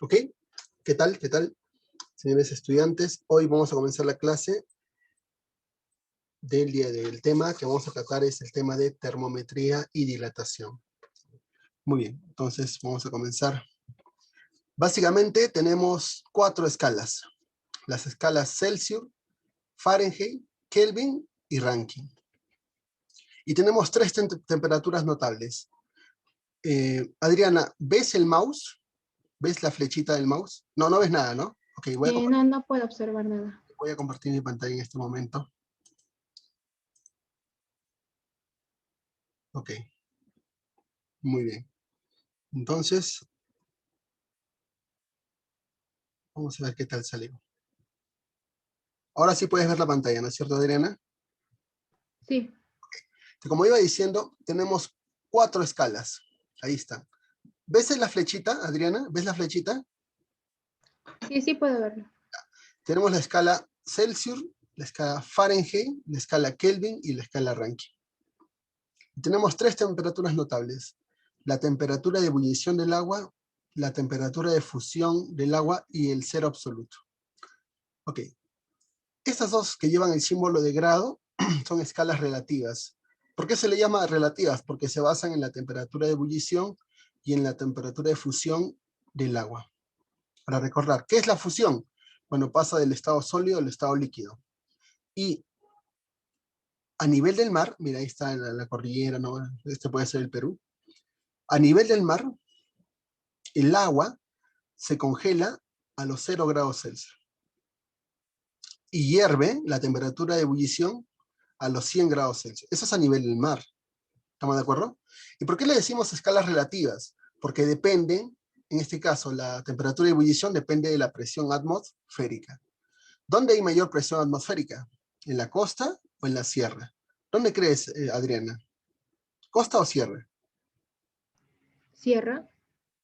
¿Ok? ¿Qué tal? ¿Qué tal? Señores estudiantes, hoy vamos a comenzar la clase del día del tema que vamos a tratar es el tema de termometría y dilatación. Muy bien, entonces vamos a comenzar. Básicamente tenemos 4 escalas. Las escalas Celsius, Fahrenheit, Kelvin y Rankine. Y tenemos 3 temperaturas notables. Adriana, ¿ves el mouse? ¿Ves la flechita del mouse? No, no ves nada, ¿no? Ok, No puedo observar nada. voy a compartir mi pantalla en este momento. Ok, muy bien. Entonces, vamos a ver qué tal salió. Ahora sí puedes ver la pantalla, ¿no es cierto, Adriana? Sí. Como iba diciendo, tenemos 4 escalas. Ahí está. ¿Ves la flechita, Adriana? ¿Ves la flechita? Sí puedo verlo. Tenemos la escala Celsius, la escala Fahrenheit, la escala Kelvin y la escala Rankine. Tenemos 3 temperaturas notables. La temperatura de ebullición del agua, la temperatura de fusión del agua y el cero absoluto. Ok. Estas dos que llevan el símbolo de grado son escalas relativas. ¿Por qué se le llama relativas? Porque se basan en la temperatura de ebullición y en la temperatura de fusión del agua. Para recordar, ¿qué es la fusión? Bueno, pasa del estado sólido al estado líquido. Y a nivel del mar, mira, ahí está la cordillera, ¿no? Este puede ser el Perú. A nivel del mar, el agua se congela a los 0 grados Celsius. Y hierve la temperatura de ebullición a los 100 grados Celsius. Eso es a nivel del mar. ¿Estamos de acuerdo? ¿Y por qué le decimos escalas relativas? Porque depende, en este caso, la temperatura de ebullición depende de la presión atmosférica. ¿Dónde hay mayor presión atmosférica? ¿En la costa o en la sierra? ¿Dónde crees, Adriana? ¿Costa o sierra? Sierra.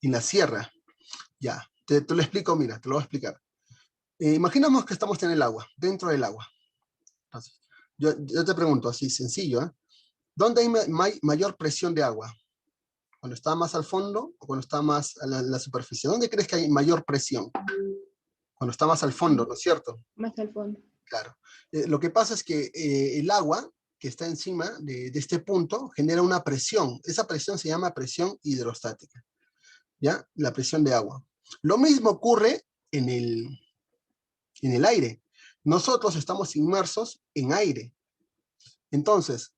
En la sierra. Ya. Te lo explico, mira, te lo voy a explicar. Imaginamos que estamos en el agua, dentro del agua. Entonces, yo te pregunto así, sencillo, ¿eh? ¿Dónde hay mayor presión de agua? ¿Cuando está más al fondo o cuando está más a la superficie? ¿Dónde crees que hay mayor presión? Cuando está más al fondo, ¿no es cierto? Más al fondo. Claro. Lo que pasa es que el agua que está encima de este punto genera una presión. Esa presión se llama presión hidrostática, ¿ya? La presión de agua. Lo mismo ocurre en el aire. Nosotros estamos inmersos en aire. Entonces,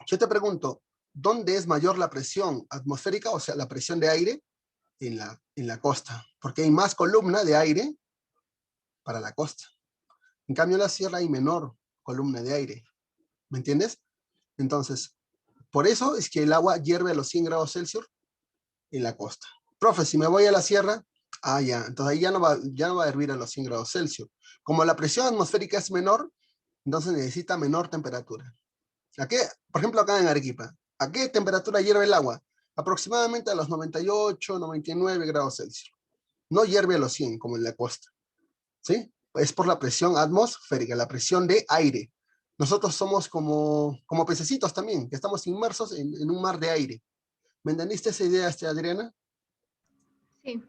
yo te pregunto, ¿dónde es mayor la presión atmosférica, o sea, la presión de aire? En la costa, porque hay más columna de aire para la costa. En cambio, en la sierra hay menor columna de aire. ¿Me entiendes? Entonces, por eso es que el agua hierve a los 100 grados Celsius en la costa. Profe, si me voy a la sierra, ya, entonces ahí ya no va a hervir a los 100 grados Celsius. Como la presión atmosférica es menor, entonces necesita menor temperatura. ¿A qué? Por ejemplo, acá en Arequipa, ¿a qué temperatura hierve el agua? Aproximadamente a los 98, 99 grados Celsius. No hierve a los 100 como en la costa, ¿sí? Es por la presión atmosférica, la presión de aire. Nosotros somos como pececitos también, que estamos inmersos en un mar de aire. ¿Me entendiste esa idea, Adriana? Sí.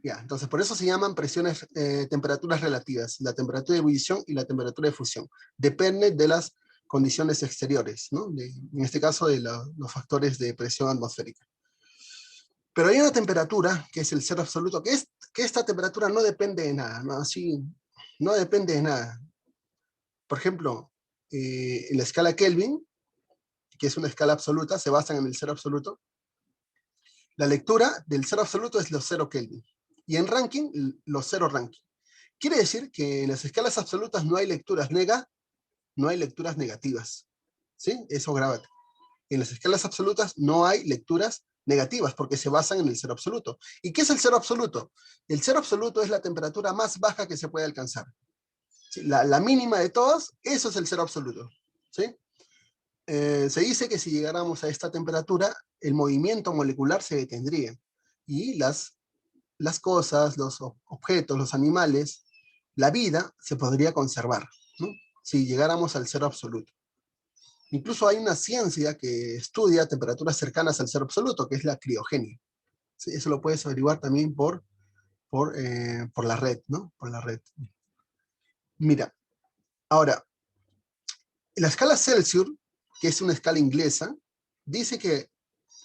Ya, entonces por eso se llaman presiones, temperaturas relativas, la temperatura de ebullición y la temperatura de fusión. Depende de las condiciones exteriores, ¿no? En este caso de los factores de presión atmosférica. Pero hay una temperatura, que es el cero absoluto, que esta temperatura no depende de nada, ¿no? Así, no depende de nada. Por ejemplo, en la escala Kelvin, que es una escala absoluta, se basan en el cero absoluto. La lectura del cero absoluto es los 0 Kelvin. Y en Rankine, los 0 Rankine. Quiere decir que en las escalas absolutas no hay lecturas negativas. ¿Sí? Eso grábate. En las escalas absolutas no hay lecturas negativas porque se basan en el cero absoluto. ¿Y qué es el cero absoluto? El cero absoluto es la temperatura más baja que se puede alcanzar. ¿Sí? La mínima de todas, eso es el cero absoluto. ¿Sí? Se dice que si llegáramos a esta temperatura, el movimiento molecular se detendría y las cosas, los objetos, los animales, la vida se podría conservar, ¿no? Si llegáramos al cero absoluto. Incluso hay una ciencia que estudia temperaturas cercanas al cero absoluto, que es la criogenia. ¿Sí? Eso lo puedes averiguar también por por la red, ¿no? Por la red. Mira, ahora, la escala Celsius, que es una escala inglesa, dice que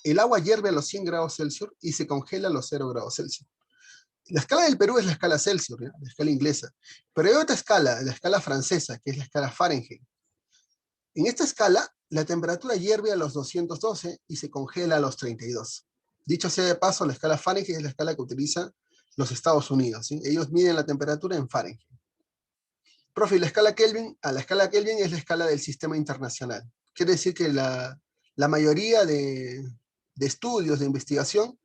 el agua hierve a los 100 grados Celsius y se congela a los 0 grados Celsius. La escala del Perú es la escala Celsius, ¿ya? La escala inglesa. Pero hay otra escala, la escala francesa, que es la escala Fahrenheit. En esta escala, la temperatura hierve a los 212 y se congela a los 32. Dicho sea de paso, la escala Fahrenheit es la escala que utiliza los Estados Unidos, ¿sí? Ellos miden la temperatura en Fahrenheit. Profe, ¿y la escala Kelvin? La escala Kelvin es la escala del sistema internacional. Quiere decir que la mayoría de estudios, de investigación,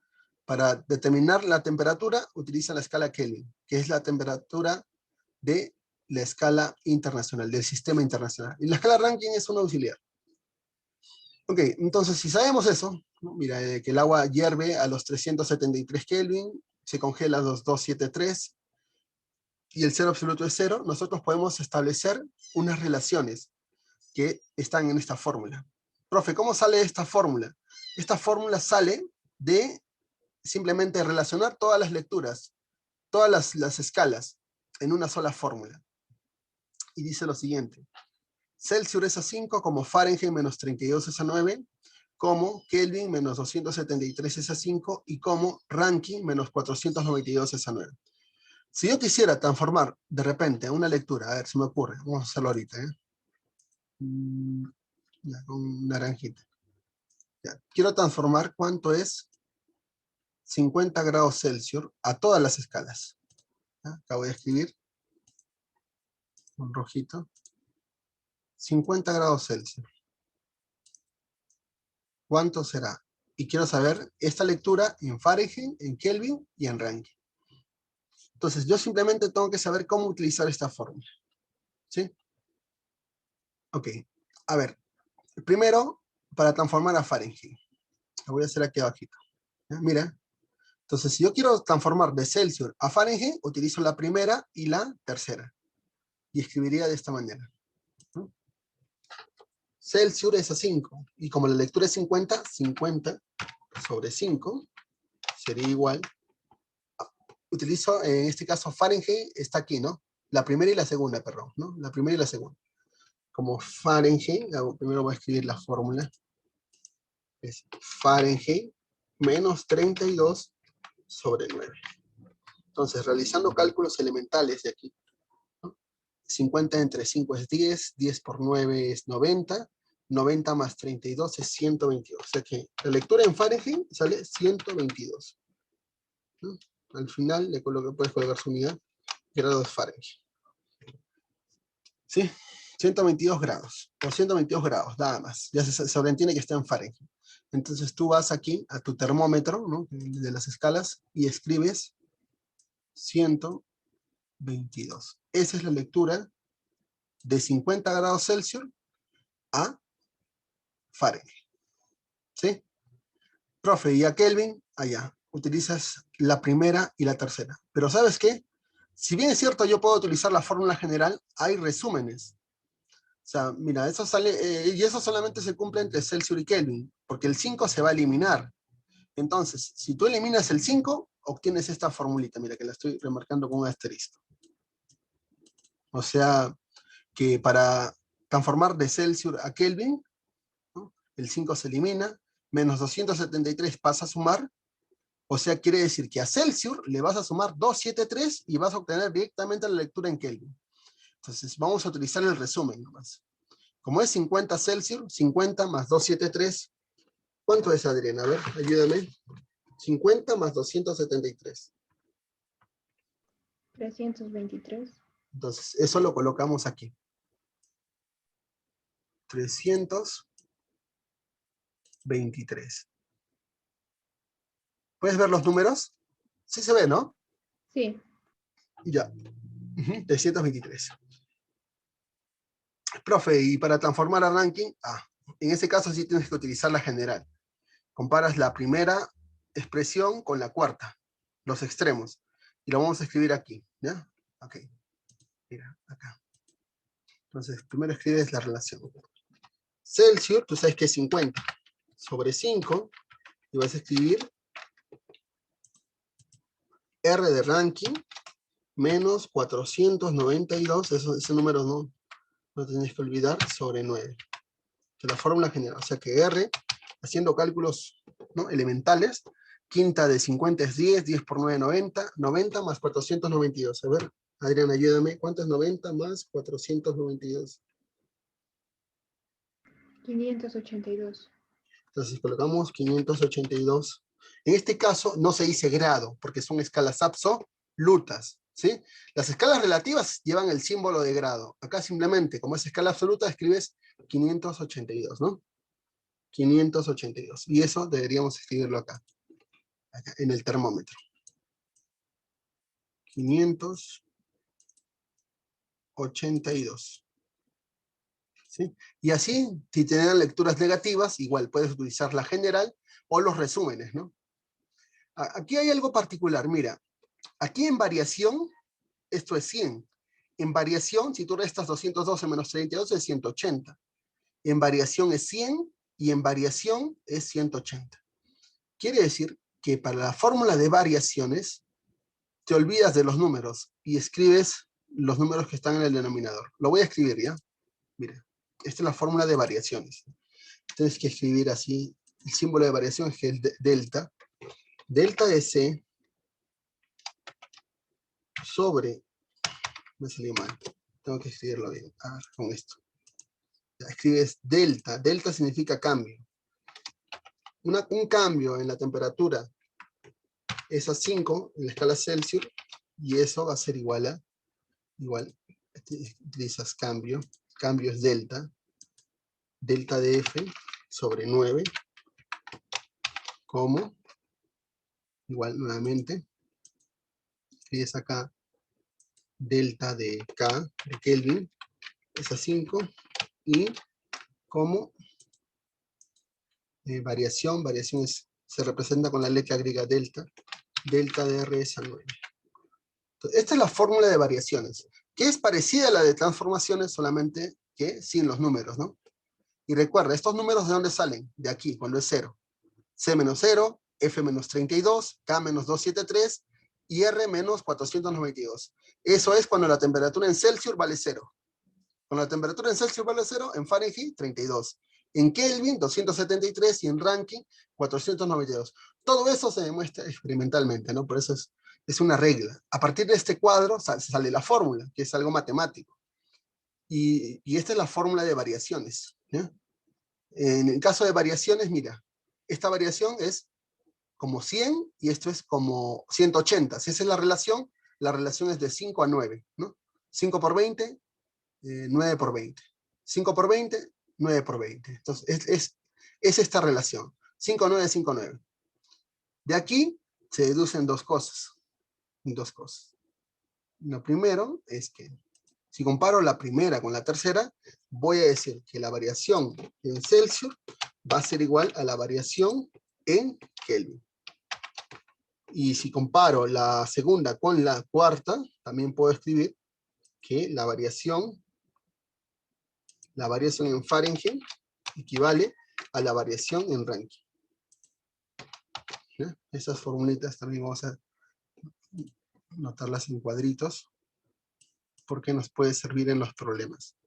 para determinar la temperatura, utilizan la escala Kelvin, que es la temperatura de la escala internacional, del sistema internacional. Y la escala Rankine es un auxiliar. Ok, entonces si sabemos eso, ¿no? Mira, que el agua hierve a los 373 Kelvin, se congela a los 273, y el cero absoluto es 0, nosotros podemos establecer unas relaciones que están en esta fórmula. Profe, ¿cómo sale esta fórmula? Esta fórmula sale de simplemente relacionar todas las lecturas, todas las escalas, en una sola fórmula. Y dice lo siguiente: Celsius es a 5, como Fahrenheit menos 32 es a 9, como Kelvin menos 273 es a 5, y como Rankine menos 492 es a 9. Si yo quisiera transformar de repente una lectura, a ver si me ocurre, vamos a hacerlo ahorita, ya, con naranjita. Ya. Quiero transformar cuánto es 50 grados Celsius a todas las escalas. ¿Ya? Acá voy a escribir con rojito. 50 grados Celsius. ¿Cuánto será? Y quiero saber esta lectura en Fahrenheit, en Kelvin y en Rankine. Entonces yo simplemente tengo que saber cómo utilizar esta fórmula. ¿Sí? Ok. A ver. Primero, para transformar a Fahrenheit. Lo voy a hacer aquí abajito. ¿Ya? Mira. Entonces, si yo quiero transformar de Celsius a Fahrenheit, utilizo la primera y la tercera. Y escribiría de esta manera. ¿No? Celsius es a 5. Y como la lectura es 50, 50 sobre 5 sería igual. Utilizo, en este caso, Fahrenheit está aquí, ¿no? La primera y la segunda, perdón, ¿no? La primera y la segunda. Como Fahrenheit, primero voy a escribir la fórmula. Es Fahrenheit menos 32 sobre 9. Entonces, realizando cálculos elementales de aquí, ¿no? 50 entre 5 es 10, 10 por 9 es 90, 90 más 32 es 122. O sea que la lectura en Fahrenheit sale 122. ¿No? Al final le puedes colocar su unidad, grados Fahrenheit. ¿Sí? 122 grados, o 122 grados, nada más. Ya se sobreentiende que está en Fahrenheit. Entonces tú vas aquí a tu termómetro, ¿no? De las escalas, y escribes 122. Esa es la lectura de 50 grados Celsius a Fahrenheit. ¿Sí? Profe, y a Kelvin, allá. Utilizas la primera y la tercera. Pero ¿sabes qué? Si bien es cierto, yo puedo utilizar la fórmula general, hay resúmenes. O sea, mira, eso sale, y eso solamente se cumple entre Celsius y Kelvin, porque el 5 se va a eliminar. Entonces, si tú eliminas el 5, obtienes esta formulita, mira, que la estoy remarcando con un asterisco. O sea, que para transformar de Celsius a Kelvin, ¿no? El 5 se elimina, menos 273 pasa a sumar, o sea, quiere decir que a Celsius le vas a sumar 273 y vas a obtener directamente la lectura en Kelvin. Entonces, vamos a utilizar el resumen nomás. Como es 50 Celsius, 50 más 273, ¿cuánto es, Adriana? A ver, ayúdame. 50 más 273. 323. Entonces, eso lo colocamos aquí. 323. ¿Puedes ver los números? Sí se ve, ¿no? Sí. Ya. 323. Profe, y para transformar a ranking, en ese caso sí tienes que utilizar la general. Comparas la primera expresión con la cuarta, los extremos. Y lo vamos a escribir aquí, ¿ya? Ok. Mira, acá. Entonces, primero escribes la relación. Celsius, tú sabes que es 50 sobre 5, y vas a escribir R de ranking menos 492, ese número no tenéis que olvidar, sobre 9. Que la fórmula general, o sea que R, haciendo cálculos, ¿no?, elementales, quinta de 50 es 10, 10 por 9, 90, 90 más 492. A ver, Adrián, ayúdame, ¿cuánto es 90 más 492? 582. Entonces colocamos 582. En este caso no se dice grado, porque son escalas absolutas, ¿sí? Las escalas relativas llevan el símbolo de grado. Acá simplemente, como es escala absoluta, escribes 582, ¿no? 582. Y eso deberíamos escribirlo acá en el termómetro. 582. ¿Sí? Y así, si tienen lecturas negativas, igual puedes utilizar la general o los resúmenes, ¿no? Aquí hay algo particular, mira. Aquí en variación, esto es 100. En variación, si tú restas 212 menos 32 es 180. En variación es 100 y en variación es 180. Quiere decir que para la fórmula de variaciones, te olvidas de los números y escribes los números que están en el denominador. Lo voy a escribir, ¿ya? Mira, esta es la fórmula de variaciones. Tienes que escribir así, el símbolo de variación es que es delta. Delta de C sobre, me salió mal, tengo que escribirlo bien, con esto. Ya, escribes delta, delta significa cambio. Un cambio en la temperatura es a 5 en la escala Celsius, y eso va a ser igual, utilizas cambio es delta, delta de F sobre 9, como, igual nuevamente, escribes acá delta de K, de Kelvin, es a 5, y como variación se representa con la letra griega delta, delta de R es a 9. Entonces, esta es la fórmula de variaciones, que es parecida a la de transformaciones, solamente que sin los números, ¿no? Y recuerda, ¿estos números de dónde salen? De aquí, cuando es 0. C menos 0, F menos 32, K menos 273 y R menos 492. Eso es cuando la temperatura en Celsius vale 0. Cuando la temperatura en Celsius vale 0, en Fahrenheit 32. En Kelvin 273 y en Rankine 492. Todo eso se demuestra experimentalmente, ¿no? Por eso es una regla. A partir de este cuadro sale la fórmula, que es algo matemático. Y esta es la fórmula de variaciones, ¿ya? En el caso de variaciones, mira, esta variación es como 100 y esto es como 180. Si esa es la relación es de 5 a 9, ¿no? 5 por 20, 9 por 20. 5 por 20, 9 por 20. Entonces, es esta relación. 5, 9, 5, 9. De aquí se deducen dos cosas. Lo primero es que, si comparo la primera con la tercera, voy a decir que la variación en Celsius va a ser igual a la variación en Kelvin. Y si comparo la segunda con la cuarta, también puedo escribir que la variación en Fahrenheit equivale a la variación en Rankine. ¿Ya? Esas formulitas también vamos a notarlas en cuadritos, porque nos puede servir en los problemas.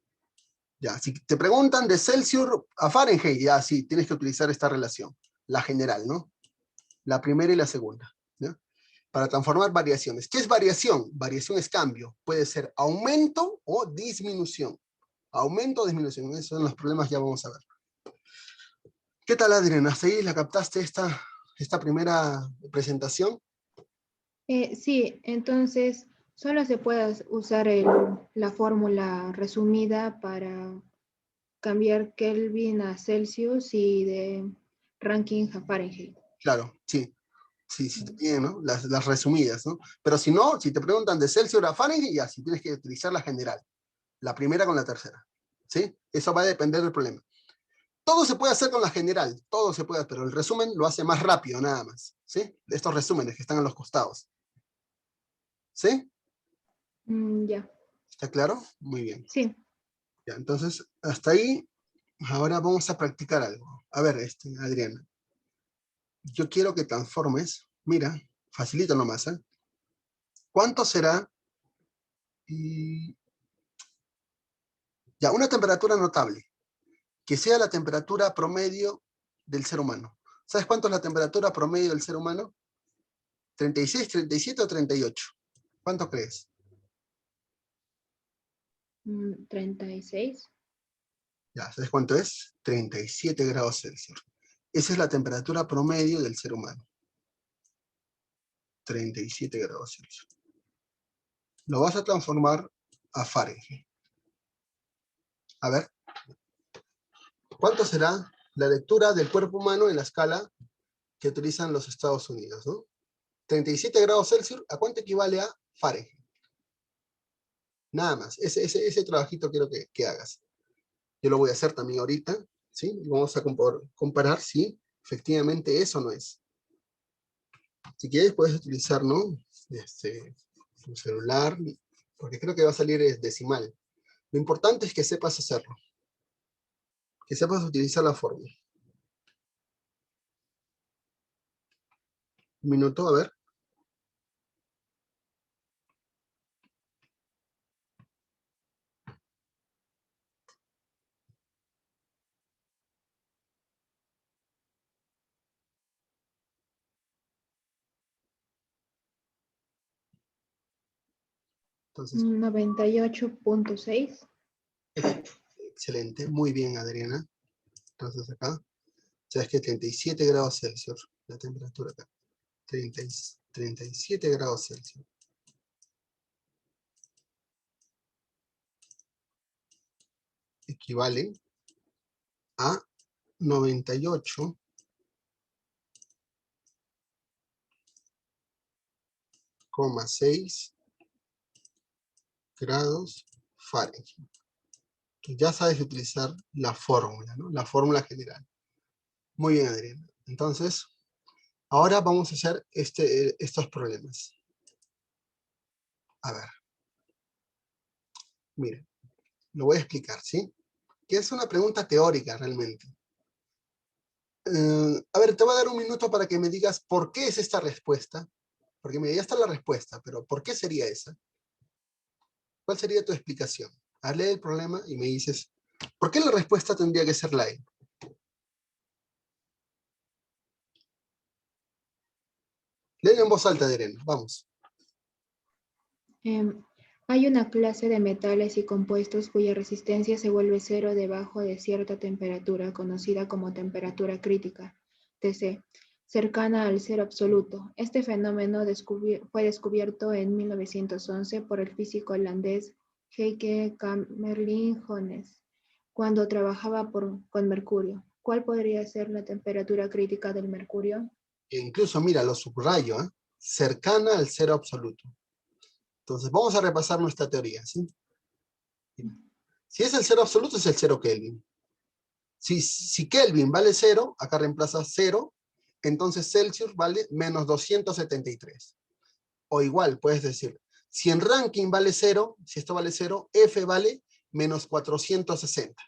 Ya, si te preguntan de Celsius a Fahrenheit, ya sí, tienes que utilizar esta relación, la general, ¿no? La primera y la segunda, ¿ya? Para transformar variaciones. ¿Qué es variación? Variación es cambio. Puede ser aumento o disminución. Aumento o disminución. Esos son los problemas, ya vamos a ver. ¿Qué tal, Adriana? ¿Hasta ahí la captaste esta primera presentación? Sí, entonces solo se puede usar la fórmula resumida para cambiar Kelvin a Celsius y de Rankine a Fahrenheit. Claro, sí. Sí, te piden, ¿no? Las resumidas, ¿no? Pero si no, si te preguntan de Celsius a Fahrenheit, ya, si tienes que utilizar la general. La primera con la tercera. ¿Sí? Eso va a depender del problema. Todo se puede hacer con la general, todo se puede, pero el resumen lo hace más rápido, nada más. ¿Sí? Estos resúmenes que están en los costados. ¿Sí? Ya. ¿Está claro? Muy bien. Sí. Ya, entonces, hasta ahí, ahora vamos a practicar algo. A ver, Adriana. Yo quiero que transformes, mira, facilito nomás, ¿eh? ¿Cuánto será? Y ya, una temperatura notable, que sea la temperatura promedio del ser humano. ¿Sabes cuánto es la temperatura promedio del ser humano? 36, 37 o 38. ¿Cuánto crees? 36. Ya, ¿sabes cuánto es? 37 grados Celsius. Esa es la temperatura promedio del ser humano. 37 grados Celsius. Lo vas a transformar a Fahrenheit. A ver, ¿cuánto será la lectura del cuerpo humano en la escala que utilizan los Estados Unidos, ¿no? 37 grados Celsius, ¿a cuánto equivale a Fahrenheit? Nada más, ese trabajito quiero que hagas. Yo lo voy a hacer también ahorita, ¿sí? Y vamos a comparar si efectivamente eso no es. Si quieres puedes utilizar, ¿no? Tu celular, porque creo que va a salir decimal. Lo importante es que sepas hacerlo, que sepas utilizar la fórmula. Un minuto, a ver. Entonces, 98.6. excelente, muy bien, Adriana. Entonces acá, sabes que 37 grados Celsius, la temperatura acá. 37 grados Celsius. Equivale a 98,6 grados Fahrenheit. Que ya sabes utilizar la fórmula, ¿no? La fórmula general. Muy bien, Adriana. Entonces, ahora vamos a hacer estos problemas. A ver. Miren, lo voy a explicar, ¿sí? Que es una pregunta teórica realmente. A ver, te voy a dar un minuto para que me digas por qué es esta respuesta. Porque mira, ya está la respuesta, pero ¿por qué sería esa? ¿Cuál sería tu explicación? Lee el problema y me dices, ¿por qué la respuesta tendría que ser la E? Léelo en voz alta, Adriana. Vamos. Hay una clase de metales y compuestos cuya resistencia se vuelve cero debajo de cierta temperatura, conocida como temperatura crítica, TC, cercana al cero absoluto. Este fenómeno fue descubierto en 1911 por el físico holandés Heike Kamerlingh Onnes, cuando trabajaba con mercurio. ¿Cuál podría ser la temperatura crítica del mercurio? E incluso, mira, lo subrayo, ¿eh? Cercana al cero absoluto. Entonces, vamos a repasar nuestra teoría, ¿sí? Si es el cero absoluto, es el cero Kelvin. Si Kelvin vale 0, acá reemplaza 0, entonces Celsius vale menos 273. O igual, puedes decir, si en Rankine vale 0, si esto vale 0, F vale menos 460.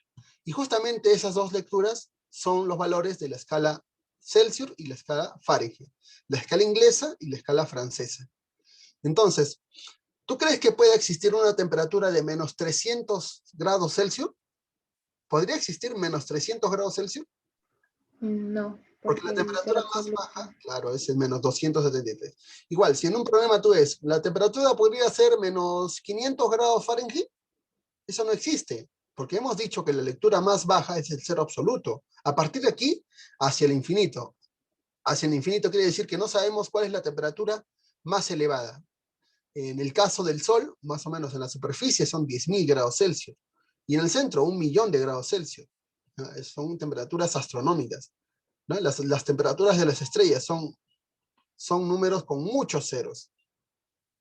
Y justamente esas dos lecturas son los valores de la escala Celsius y la escala Fahrenheit. La escala inglesa y la escala francesa. Entonces, ¿tú crees que puede existir una temperatura de menos 300 grados Celsius? ¿Podría existir menos 300 grados Celsius? No, Porque la porque el temperatura cero más absoluto. baja, claro, es el menos 273. Igual, si en un problema tú ves, la temperatura podría ser menos 500 grados Fahrenheit, eso no existe, porque hemos dicho que la lectura más baja es el cero absoluto. A partir de aquí, hacia el infinito. Hacia el infinito quiere decir que no sabemos cuál es la temperatura más elevada. En el caso del Sol, más o menos en la superficie son 10.000 grados Celsius. Y en el centro, 1.000.000 de grados Celsius. Son temperaturas astronómicas, ¿no? Las temperaturas de las estrellas son números con muchos ceros.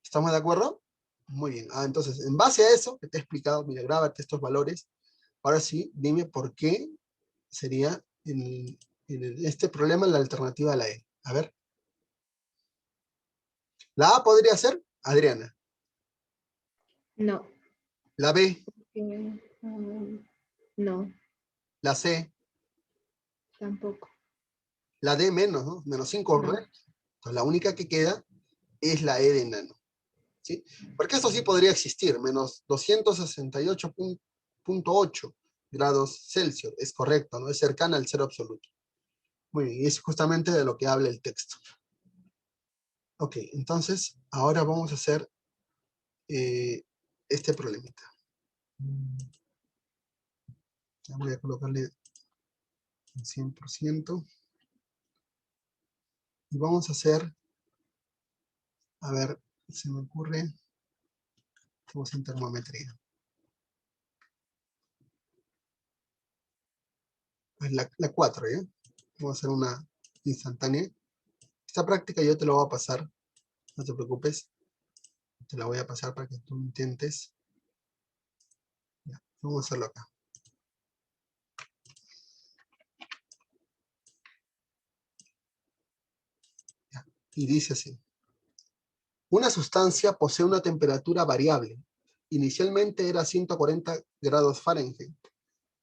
¿Estamos de acuerdo? Muy bien. Entonces, en base a eso que te he explicado, mira, grábate estos valores. Ahora sí, dime por qué sería en este problema la alternativa a la E. A ver. La A podría ser Adriana. No. La B, No, la C, tampoco. la D menos, ¿no? Menos 5, No. ¿correcto? Entonces, la única que queda es la E de enano. ¿sí? Porque eso sí podría existir, menos 268.8 grados Celsius, es correcto, ¿no? Es cercana al cero absoluto. Muy bien, y es justamente de lo que habla el texto. Ok, entonces, ahora vamos a hacer este problemita. Ya voy a colocarle el 100%. Y vamos a hacer, a ver, se me ocurre, estamos en termometría. Pues la 4, ¿ya? Vamos a hacer una instantánea. Esta práctica yo te la voy a pasar, no te preocupes. Te la voy a pasar para que tú intentes. Ya, vamos a hacerlo acá. Ya, y dice así. Una sustancia posee una temperatura variable. Inicialmente era 140 grados Fahrenheit.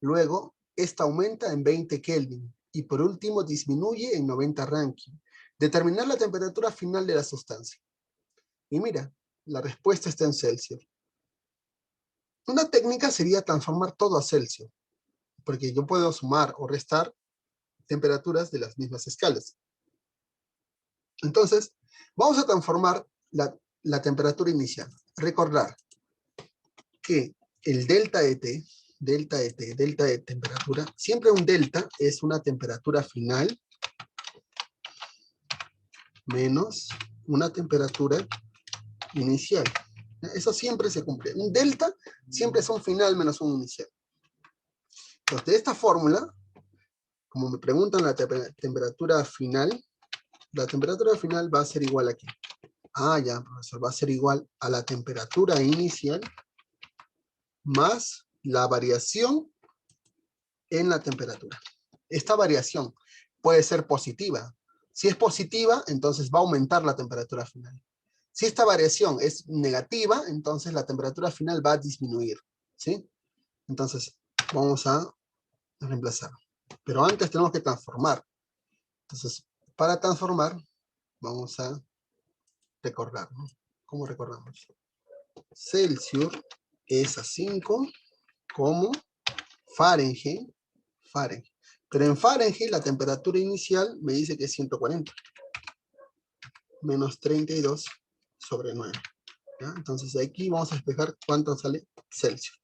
Luego, esta aumenta en 20 Kelvin. Y por último, disminuye en 90 Rankine. Determinar la temperatura final de la sustancia. Y mira, la respuesta está en Celsius. Una técnica sería transformar todo a Celsius, porque yo puedo sumar o restar temperaturas de las mismas escalas. Entonces, vamos a transformar la temperatura inicial. Recordar que el delta de T, delta de temperatura, siempre un delta es una temperatura final menos una temperatura inicial. Eso siempre se cumple. Un delta siempre es un final menos un inicial. Entonces, de esta fórmula, como me preguntan la temperatura final, la temperatura final va a ser igual aquí. Ah, ya, profesor, va a ser igual a la temperatura inicial más la variación en la temperatura. Esta variación puede ser positiva. Si es positiva, entonces va a aumentar la temperatura final. Si esta variación es negativa, entonces la temperatura final va a disminuir, ¿sí? Entonces, vamos a reemplazar. Pero antes tenemos que transformar. Entonces, para transformar, vamos a recordar, ¿no? ¿Cómo recordamos? Celsius es a 5 como Fahrenheit. Pero en Fahrenheit la temperatura inicial me dice que es 140. Menos 32 sobre 9. ¿Ya? Entonces aquí vamos a despejar cuánto sale Celsius.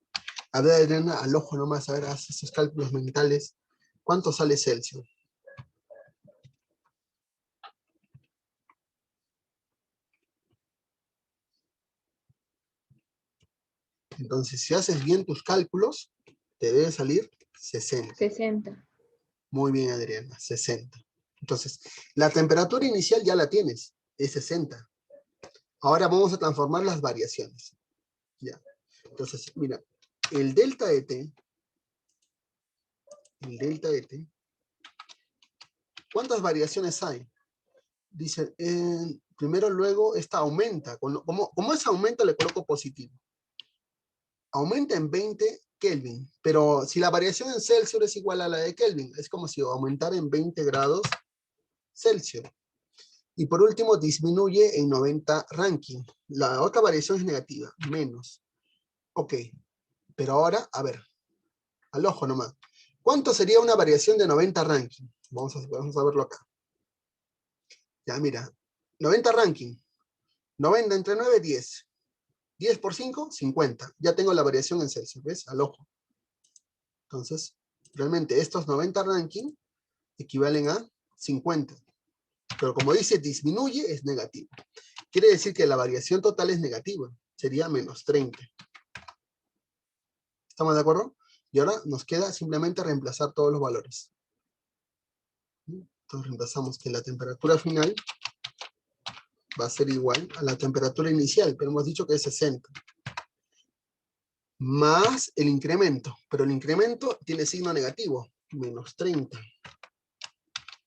A ver, Adriana, al ojo nomás, a ver, haz esos cálculos mentales. ¿Cuánto sale Celsius? Entonces, si haces bien tus cálculos, te debe salir 60. 60. Muy bien, Adriana, 60. Entonces, la temperatura inicial ya la tienes, es 60. Ahora vamos a transformar las variaciones. Ya. Entonces, mira, el delta de T, ¿cuántas variaciones hay? Dice, primero, luego, esta aumenta. Como ese aumento le coloco positivo. Aumenta en 20 Kelvin, pero si la variación en Celsius es igual a la de Kelvin, es como si aumentara en 20 grados Celsius. Y por último, disminuye en 90 Rankine. La otra variación es negativa, menos. Ok, pero ahora, a ver, al ojo nomás. ¿Cuánto sería una variación de 90 Rankine? Vamos a verlo acá. Ya, mira, 90 Rankine. 90 entre 9, 10. 10 por 5, 50. Ya tengo la variación en Celsius, ¿ves? Al ojo. Entonces, realmente estos 90 Rankine equivalen a 50. Pero como dice disminuye, es negativo. Quiere decir que la variación total es negativa. Sería menos 30. ¿Estamos de acuerdo? Y ahora nos queda simplemente reemplazar todos los valores. Entonces reemplazamos que la temperatura final va a ser igual a la temperatura inicial, pero hemos dicho que es 60. Más el incremento, pero el incremento tiene signo negativo, menos 30.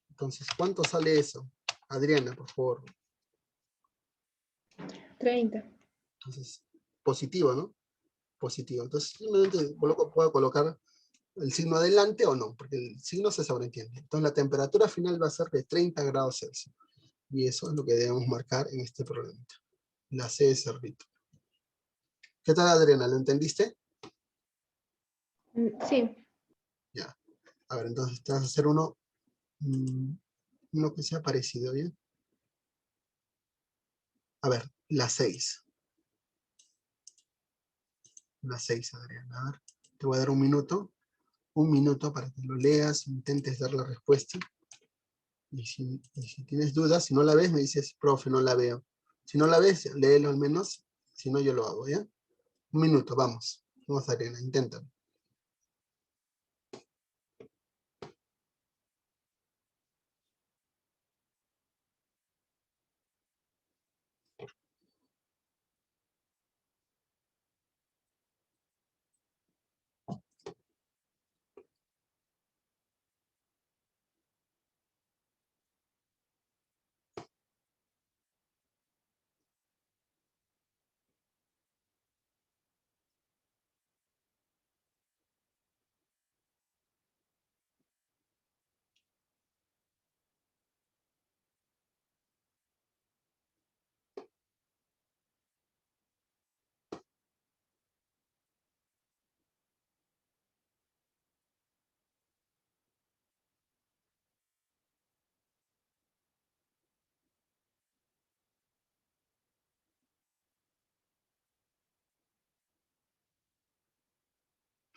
Entonces, ¿cuánto sale eso? Adriana, por favor. 30. Entonces, positivo, ¿no? Positivo. Entonces, simplemente puedo colocar el signo adelante o no, porque el signo se sobreentiende. Entonces, la temperatura final va a ser de 30 grados Celsius. Y eso es lo que debemos marcar en este problema. La C de Cerrito. ¿Qué tal, Adriana? ¿Lo entendiste? Sí. Ya. A ver, entonces te vas a hacer uno, uno que sea parecido, ¿bien? A ver, la 6. La 6, Adriana. A ver, te voy a dar un minuto. Un minuto para que lo leas, intentes dar la respuesta. Y si tienes dudas, si no la ves, me dices, profe, no la veo. Si no la ves, léelo al menos. Si no, yo lo hago, ¿ya? Un minuto, vamos. Vamos, Adriana, inténtalo.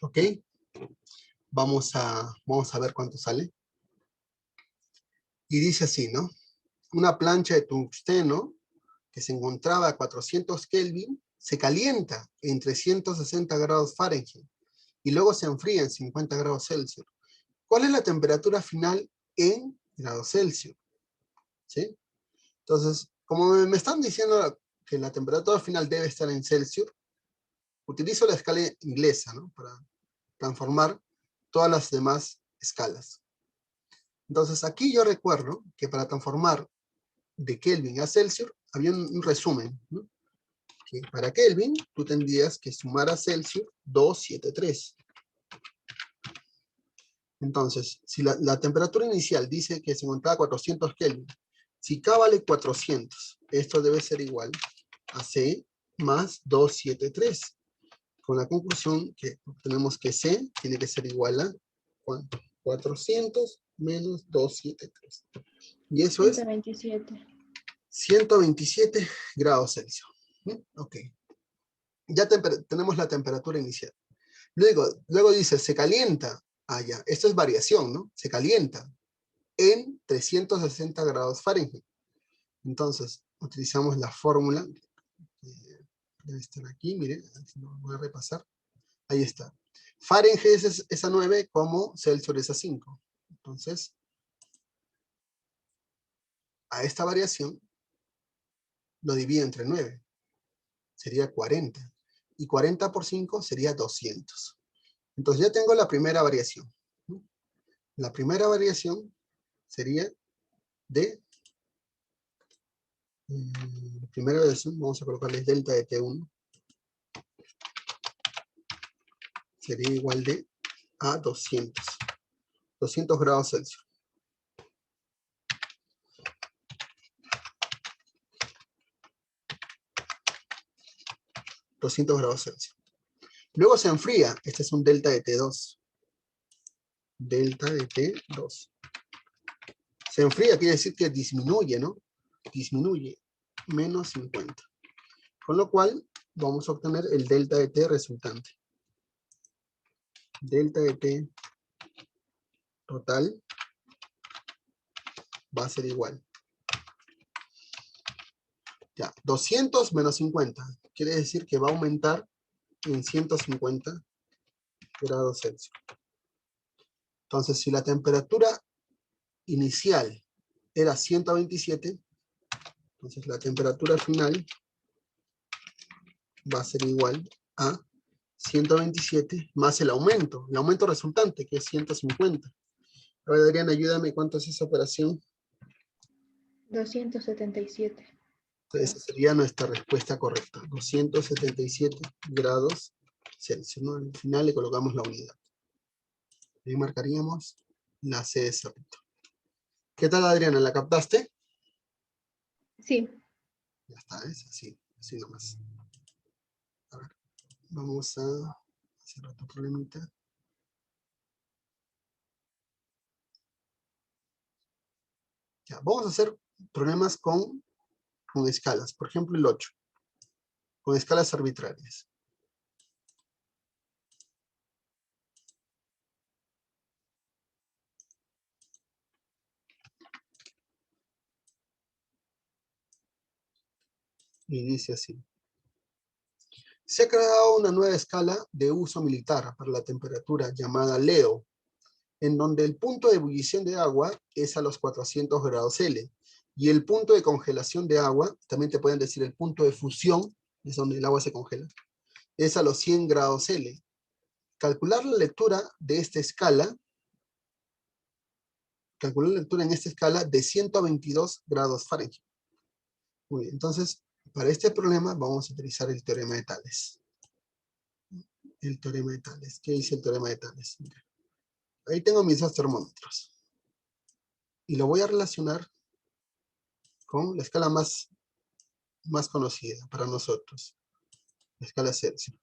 ¿Ok? Vamos a ver cuánto sale. Y dice así, ¿no? Una plancha de tungsteno que se encontraba a 400 Kelvin se calienta en 360 grados Fahrenheit y luego se enfría en 50 grados Celsius. ¿Cuál es la temperatura final en grados Celsius? ¿Sí? Entonces, como me están diciendo que la temperatura final debe estar en Celsius, utilizo la escala inglesa, ¿no? Para transformar todas las demás escalas. Entonces, aquí yo recuerdo que para transformar de Kelvin a Celsius había un resumen, ¿no? Que para Kelvin tú tendrías que sumar a Celsius 273. Entonces, si la temperatura inicial dice que se encontraba a 400 Kelvin, si K vale 400, esto debe ser igual a C más 273. Con la conclusión que tenemos que C tiene que ser igual a ¿cuánto? 400 menos 273. Y eso es 127. 127 grados Celsius. Ok. Ya tenemos la temperatura inicial. Luego dice, se calienta. Ah, ya. Esto es variación, ¿no? Se calienta en 360 grados Fahrenheit. Entonces, utilizamos la fórmula. Debe estar aquí, miren. Voy a repasar. Ahí está. Fahrenheit es a 9 como Celsius es a 5. Entonces, a esta variación lo divido entre 9. Sería 40. Y 40 por 5 sería 200. Entonces ya tengo la primera variación. La primera variación sería de... primera variación, vamos a colocarles delta de T1. Sería igual de a 200. 200 grados Celsius. 200 grados Celsius. Luego se enfría. Este es un delta de T2. Delta de T2. Se enfría, quiere decir que disminuye, ¿no? Disminuye. Menos 50. Con lo cual, vamos a obtener el delta de T resultante. Delta de T total va a ser igual. Ya, 200 menos 50. Quiere decir que va a aumentar en 150 grados Celsius. Entonces, si la temperatura inicial era 127, entonces la temperatura final va a ser igual a 127 más el aumento resultante, que es 150. Ahora, Adriana, ayúdame, ¿cuánto es esa operación? 277. Entonces, esa sería nuestra respuesta correcta. 277 grados Celsius, ¿no? Al final le colocamos la unidad. Ahí marcaríamos la C de Cerrito. ¿Qué tal, Adriana? ¿La captaste? Sí. Ya está, es así. Así nomás. A ver, vamos a hacer otro problemita. Ya, vamos a hacer problemas con escalas. Por ejemplo, el 8. Con escalas arbitrarias. Y dice así. Se ha creado una nueva escala de uso militar para la temperatura llamada Leo, en donde el punto de ebullición de agua es a los 400 grados L. Y el punto de congelación de agua, también te pueden decir el punto de fusión, es donde el agua se congela, es a los 100 grados L. Calcular la lectura de esta escala, calcular la lectura en esta escala de 122 grados Fahrenheit. Muy bien, entonces, para este problema vamos a utilizar el teorema de Tales. El teorema de Tales. ¿Qué dice el teorema de Tales? Mira. Ahí tengo mis dos termómetros. Y lo voy a relacionar con la escala más conocida para nosotros. La escala Celsius.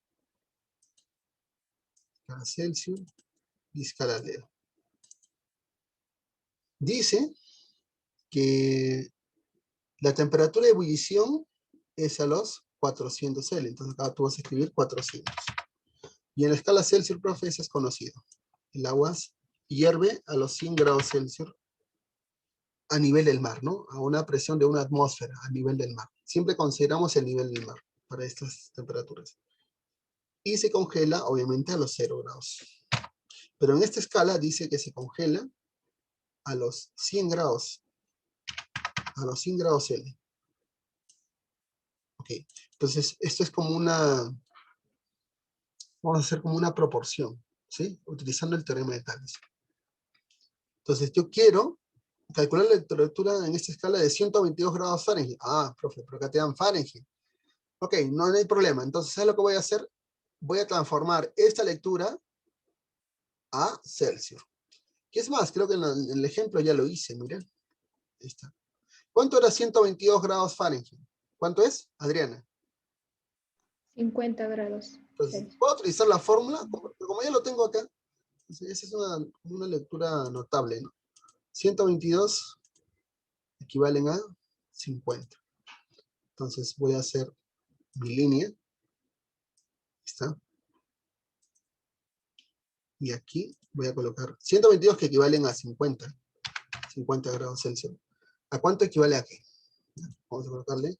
Escala Celsius y escala Leo. Dice que la temperatura de ebullición es a los 400 L. Entonces acá tú vas a escribir 400. Y en la escala Celsius, profe, eso es conocido. El agua hierve a los 100 grados Celsius a nivel del mar, ¿no? A una presión de una atmósfera a nivel del mar. Siempre consideramos el nivel del mar para estas temperaturas. Y se congela, obviamente, a los 0 grados. Pero en esta escala dice que se congela a los 100 grados. A los 100 grados L. Ok. Entonces, esto es como una... Vamos a hacer como una proporción, ¿sí? Utilizando el teorema de Tales. Entonces, yo quiero calcular la temperatura en esta escala de 122 grados Fahrenheit. Ah, profe, pero acá te dan Fahrenheit. Ok, no hay problema. Entonces, ¿sabes lo que voy a hacer? Voy a transformar esta lectura a Celsius. ¿Qué es más? Creo que en el ejemplo ya lo hice, miren. Ahí está. ¿Cuánto era 122 grados Fahrenheit? ¿Cuánto es, Adriana? 50 grados Entonces, Celsius. ¿puedo utilizar la fórmula? Como ya lo tengo acá, esa es una lectura notable, ¿no? 122 equivalen a 50. Entonces voy a hacer mi línea. Ahí está. Y aquí voy a colocar 122 que equivalen a 50. 50 grados Celsius. ¿A cuánto equivale aquí? Vamos a colocarle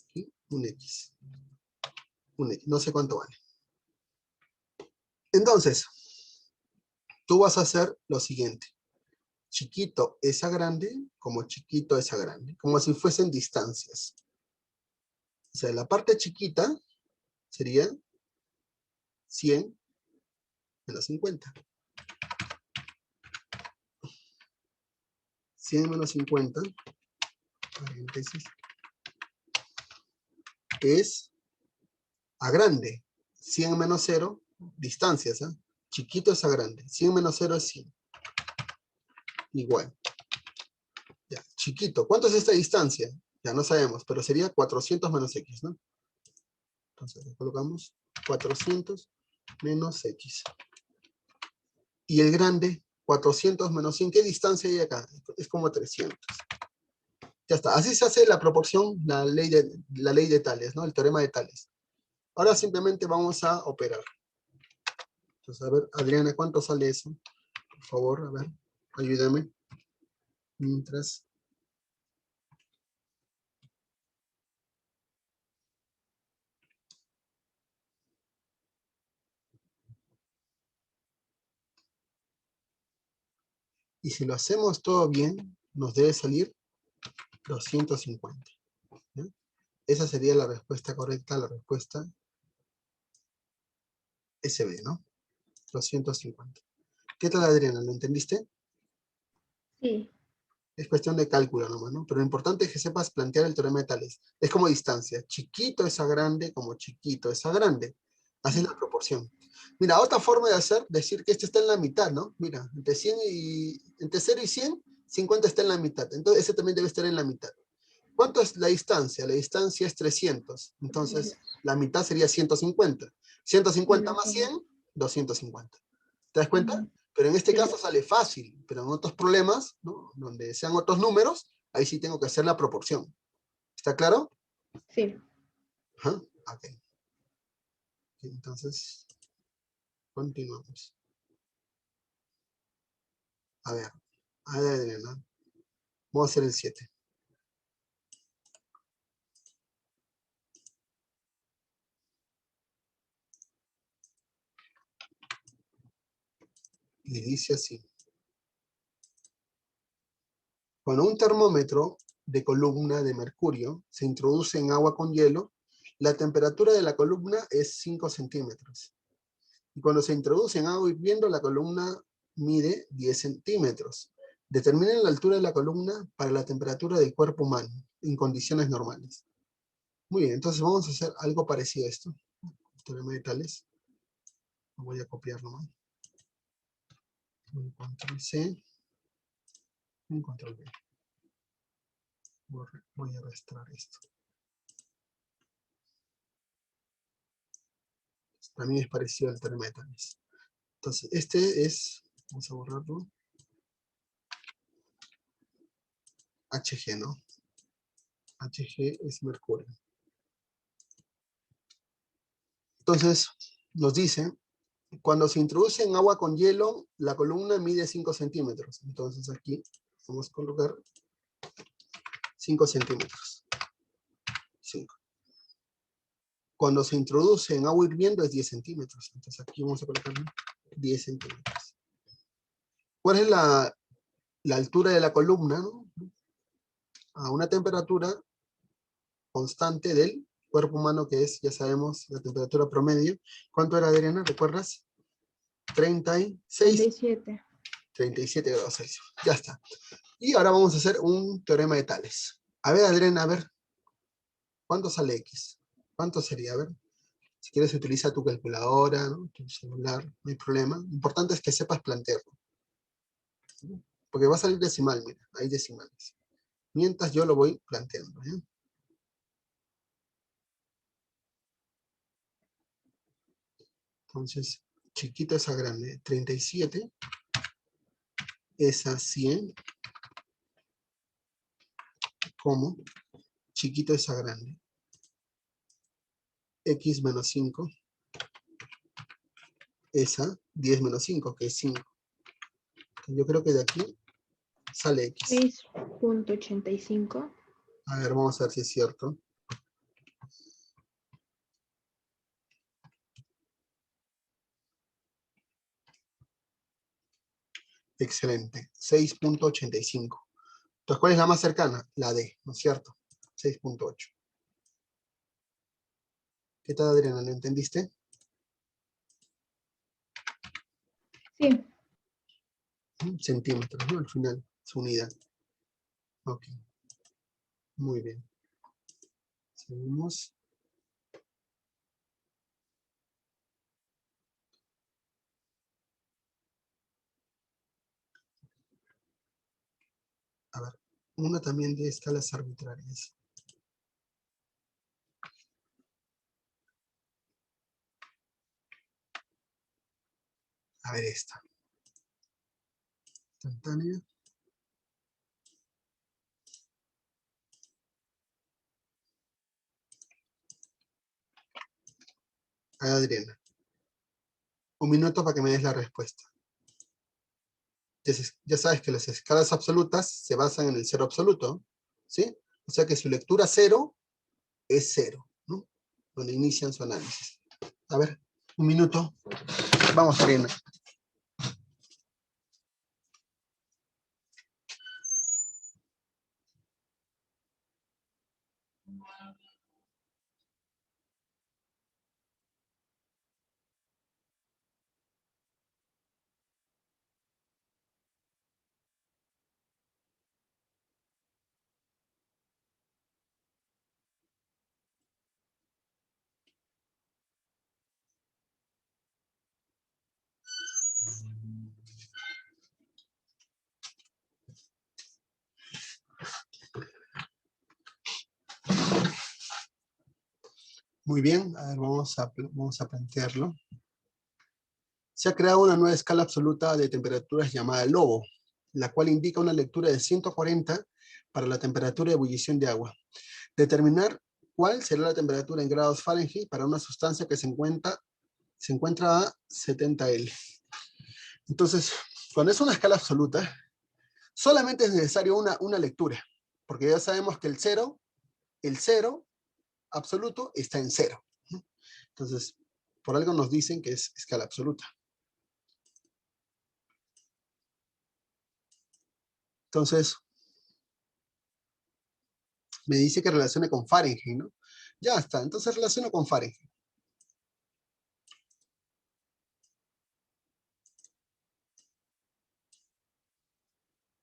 aquí un X. Un X. No sé cuánto vale. Entonces, tú vas a hacer lo siguiente. Chiquito es a grande, como chiquito es a grande. Como si fuesen distancias. O sea, la parte chiquita sería 100 menos 50. 100 menos 50, paréntesis, es a grande. 100 menos 0, distancias, ¿eh? Chiquito es a grande. 100 menos 0 es 100. Igual. Ya, chiquito. ¿Cuánto es esta distancia? Ya no sabemos, pero sería 400 menos X, ¿no? Entonces le colocamos 400 menos X. Y el grande, 400 menos 100. ¿Qué distancia hay acá? Es como 300. Ya está. Así se hace la proporción, la ley de Tales, ¿no? El teorema de Tales. Ahora simplemente vamos a operar. Entonces, a ver, Adriana, ¿cuánto sale eso? Por favor, a ver, ayúdame. Mientras... Y si lo hacemos todo bien, nos debe salir 250. ¿Ya? Esa sería la respuesta correcta, la respuesta SB, ¿no? 250. ¿Qué tal, Adriana? ¿Lo entendiste? Sí. Es cuestión de cálculo nomás, ¿no? Pero lo importante es que sepas plantear el teorema de Tales. Es como distancia. Chiquito es a grande, como chiquito es a grande. Así es la proporción. Mira, otra forma de decir que este está en la mitad, ¿no? Mira, entre 0 y 100, 50 está en la mitad. Entonces, ese también debe estar en la mitad. ¿Cuánto es la distancia? La distancia es 300. Entonces, la mitad sería 150. 150 más 100, 250. ¿Te das cuenta? Pero en este Sí. caso sale fácil, pero en otros problemas, ¿no? Donde sean otros números, ahí sí tengo que hacer la proporción. ¿Está claro? Sí. Ajá. Ok. Entonces, continuamos. A ver, Adriana. Vamos a hacer el 7. Y dice así. Cuando un termómetro de columna de mercurio se introduce en agua con hielo, la temperatura de la columna es 5 centímetros. Y cuando se introduce en agua hirviendo, la columna mide 10 centímetros. Determinen la altura de la columna para la temperatura del cuerpo humano en condiciones normales. Muy bien, entonces vamos a hacer algo parecido a esto. Teorema de Tales. Lo voy a copiar nomás. Un control C. Un control V. Voy a arrastrar esto. También es parecido al teorema de Tales. Entonces, este es, vamos a borrarlo, Hg, ¿no? Hg es mercurio. Entonces, nos dice, cuando se introduce en agua con hielo, la columna mide 5 centímetros. Entonces aquí vamos a colocar 5 centímetros. 5. Cuando se introduce en agua hirviendo es 10 centímetros. Entonces aquí vamos a colocar 10 centímetros. ¿Cuál es la altura de la columna, ¿no? A una temperatura constante del cuerpo humano, que es, ya sabemos, la temperatura promedio. ¿Cuánto era, Adriana? ¿Recuerdas? 36. 37. 37 grados Celsius. Ya está. Y ahora vamos a hacer un teorema de Tales. A ver, Adriana, a ver. ¿Cuánto sale X? ¿Cuánto sería? A ver. Si quieres, utiliza tu calculadora, ¿no? Tu celular, no hay problema. Lo importante es que sepas plantearlo. Porque va a salir decimal, mira. Hay decimales. Mientras yo lo voy planteando. ¿eh? Entonces, chiquito es a grande. 37 es a 100. Como chiquito es a grande. X menos 5 es a 10 menos 5, que es 5. Yo creo que de aquí sale X. 6.85. A ver, vamos a ver si es cierto. Excelente. 6.85. Entonces, ¿cuál es la más cercana? La D, ¿no es cierto? 6.8. ¿Qué tal, Adriana? ¿Lo entendiste? Sí. Centímetros, ¿no? Al final, su unidad. Ok. Muy bien. Seguimos. A ver, una también de escalas arbitrarias. A ver esta. Instantánea. A ver, Adriana. Un minuto para que me des la respuesta. Ya sabes que las escalas absolutas se basan en el cero absoluto, ¿sí? O sea que su lectura cero es cero, ¿no? Donde inician su análisis. A ver, un minuto. Vamos, Adriana. Muy bien, a ver, vamos a plantearlo. Se ha creado una nueva escala absoluta de temperaturas llamada Lobo, la cual indica una lectura de 140 para la temperatura de ebullición de agua. Determinar cuál será la temperatura en grados Fahrenheit para una sustancia que se encuentra a 70 L. Entonces, cuando es una escala absoluta, solamente es necesario una lectura, porque ya sabemos que el cero absoluto está en 0. Entonces, por algo nos dicen que es escala absoluta. Entonces, me dice que relacione con Fahrenheit, ¿no? Ya está, entonces relaciono con Fahrenheit.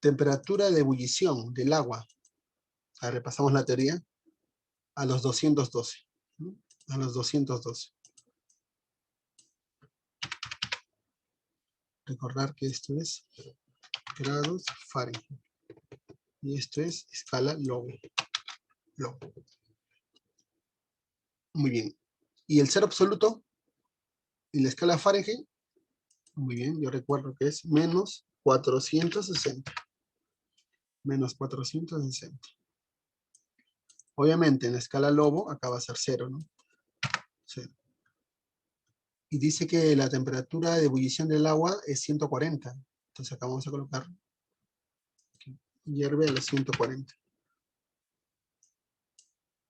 Temperatura de ebullición del agua. Ahora repasamos la teoría. A los 212. ¿No? A los 212. Recordar que esto es grados Fahrenheit. Y esto es escala Lobo. Muy bien. ¿Y el cero absoluto? ¿Y la escala Fahrenheit? Muy bien, yo recuerdo que es menos 460. Menos 460. Obviamente en la escala Lobo acá va a ser 0, ¿no? 0. Y dice que la temperatura de ebullición del agua es 140. Entonces acá vamos a colocar hierve a los 140.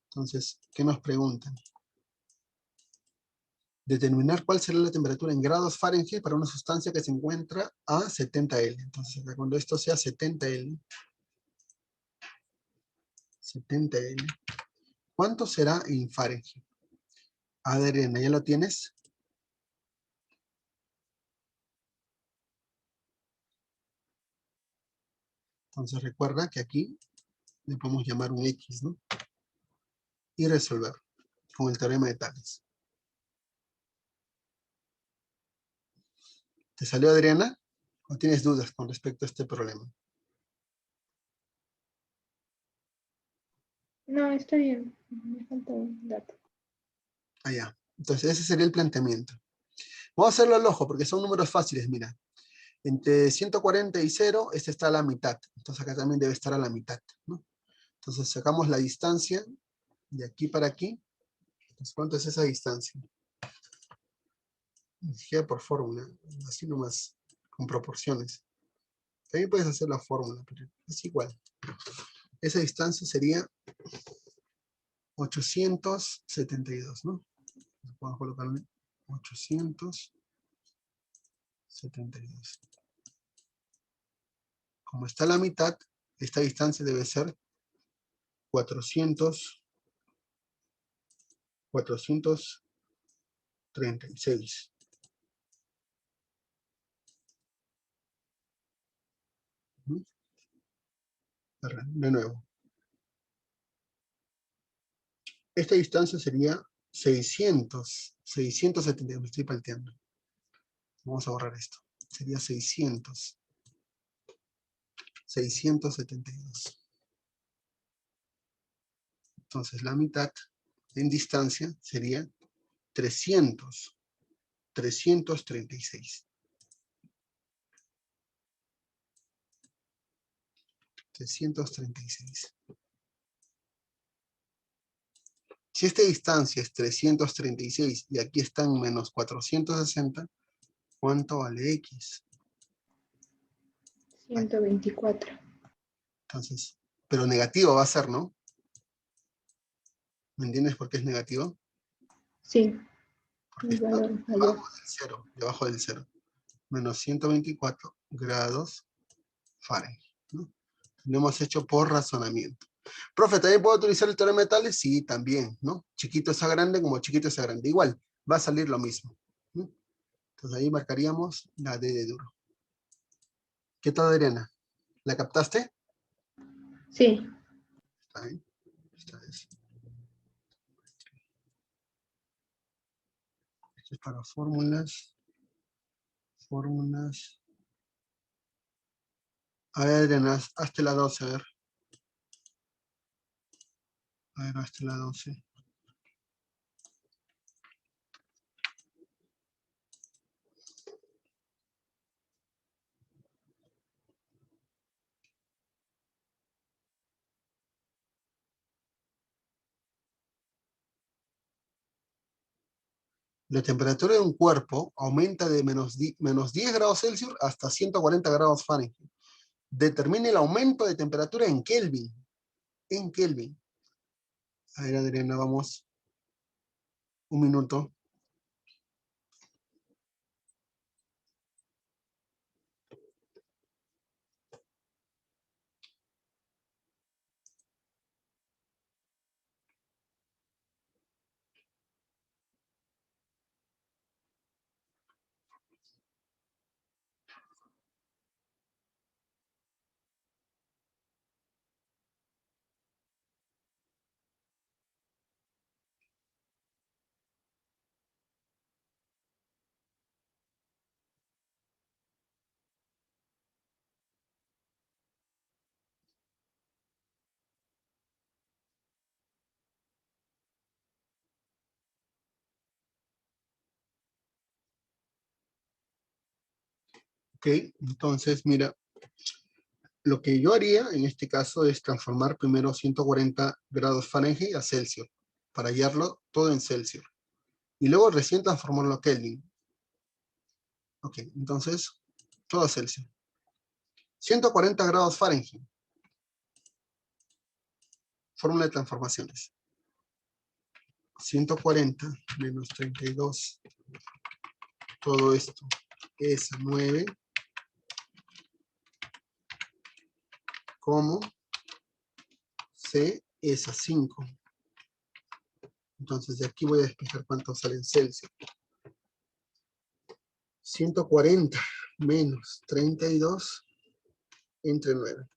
Entonces, ¿qué nos preguntan? Determinar cuál será la temperatura en grados Fahrenheit para una sustancia que se encuentra a 70 L. Entonces, acá cuando esto sea 70 L, 70 L, ¿cuánto será en Fahrenheit? Adriana, ¿ya lo tienes? Entonces recuerda que aquí le podemos llamar un X, ¿no? Y resolver con el teorema de Tales. ¿Te salió, Adriana? ¿O tienes dudas con respecto a este problema? No, está bien. Me falta un dato. Allá. Entonces ese sería el planteamiento. Vamos a hacerlo al ojo porque son números fáciles, mira. Entre 140 y 0, este está a la mitad. Entonces acá también debe estar a la mitad, ¿no? Entonces sacamos la distancia de aquí para aquí. Entonces, ¿cuánto es esa distancia? Ni siquiera por fórmula, así nomás, con proporciones. También puedes hacer la fórmula, pero es igual. Esa distancia sería 872, ¿no? Vamos a colocarle 872. Como está a la mitad, esta distancia debe ser 436. De nuevo. Esta distancia sería 670, me estoy palteando. Vamos a borrar esto. Sería 672. Entonces la mitad en distancia sería 336. 336. Si esta distancia es 336 y aquí están menos 460, ¿cuánto vale X? 124. Entonces, pero negativo va a ser, ¿no? ¿Me entiendes por qué es negativo? Sí, Porque el está valor mayor. debajo del cero. Menos 124 grados Fahrenheit, ¿no? Lo hemos hecho por razonamiento. Profe, ¿también puedo utilizar el teorema de Tales? Sí, también, ¿no? Chiquito es a grande como chiquito es a grande. Igual, va a salir lo mismo, ¿no? Entonces ahí marcaríamos la D de duro. ¿Qué tal, Adriana? ¿La captaste? Sí. Está bien. Esta es. Esto es para fórmulas. Fórmulas. A ver, Adriana, hazte la 12, a ver. A ver, hazte la 12. La temperatura de un cuerpo aumenta de menos 10 grados Celsius hasta 140 grados Fahrenheit. Determine el aumento de temperatura en Kelvin. En Kelvin. A ver, Adriana, vamos. Un minuto. Ok, entonces, mira, lo que yo haría en este caso es transformar primero 140 grados Fahrenheit a Celsius, para hallarlo todo en Celsius. Y luego recién transformarlo a Kelvin. Ok, entonces, todo a Celsius. 140 grados Fahrenheit. Fórmula de transformaciones. 140 menos 32. Todo esto es a 9. Como C es a 5. Entonces de aquí voy a despejar cuánto sale en Celsius. 140 menos 32 entre 9.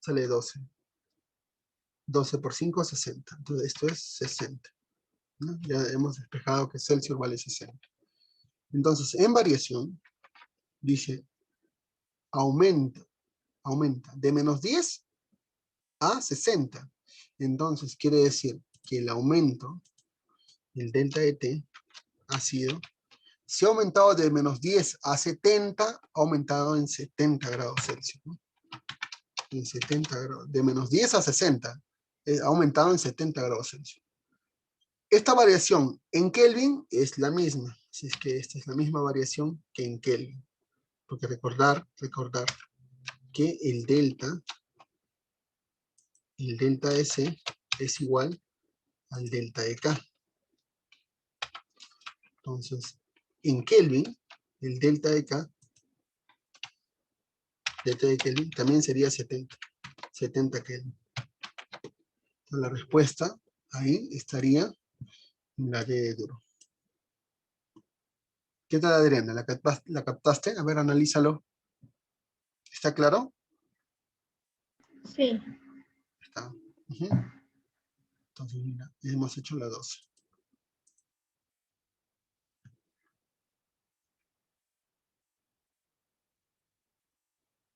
Sale 12. 12 por 5, 60. Entonces esto es 60. ¿No? Ya hemos despejado que Celsius vale 60. Entonces en variación dice aumenta de menos 10 a 60. Entonces quiere decir que el aumento, el delta de T, ha sido, si ha aumentado de menos 10 a 70, ha aumentado en 70 grados Celsius, ¿no? En 70 grados, de menos 10 a 60, ha aumentado en 70 grados Celsius. Esta variación en Kelvin es la misma, si es que esta es la misma variación que en Kelvin, porque recordar que el delta S es igual al delta de K. Entonces, en Kelvin, el delta de K, delta de Kelvin, también sería 70 Kelvin. Entonces, la respuesta ahí estaría en la D de duro. ¿Qué tal, Adriana? ¿La captaste? A ver, analízalo. ¿Está claro? Sí. Está. Entonces, mira, ya hemos hecho la 12.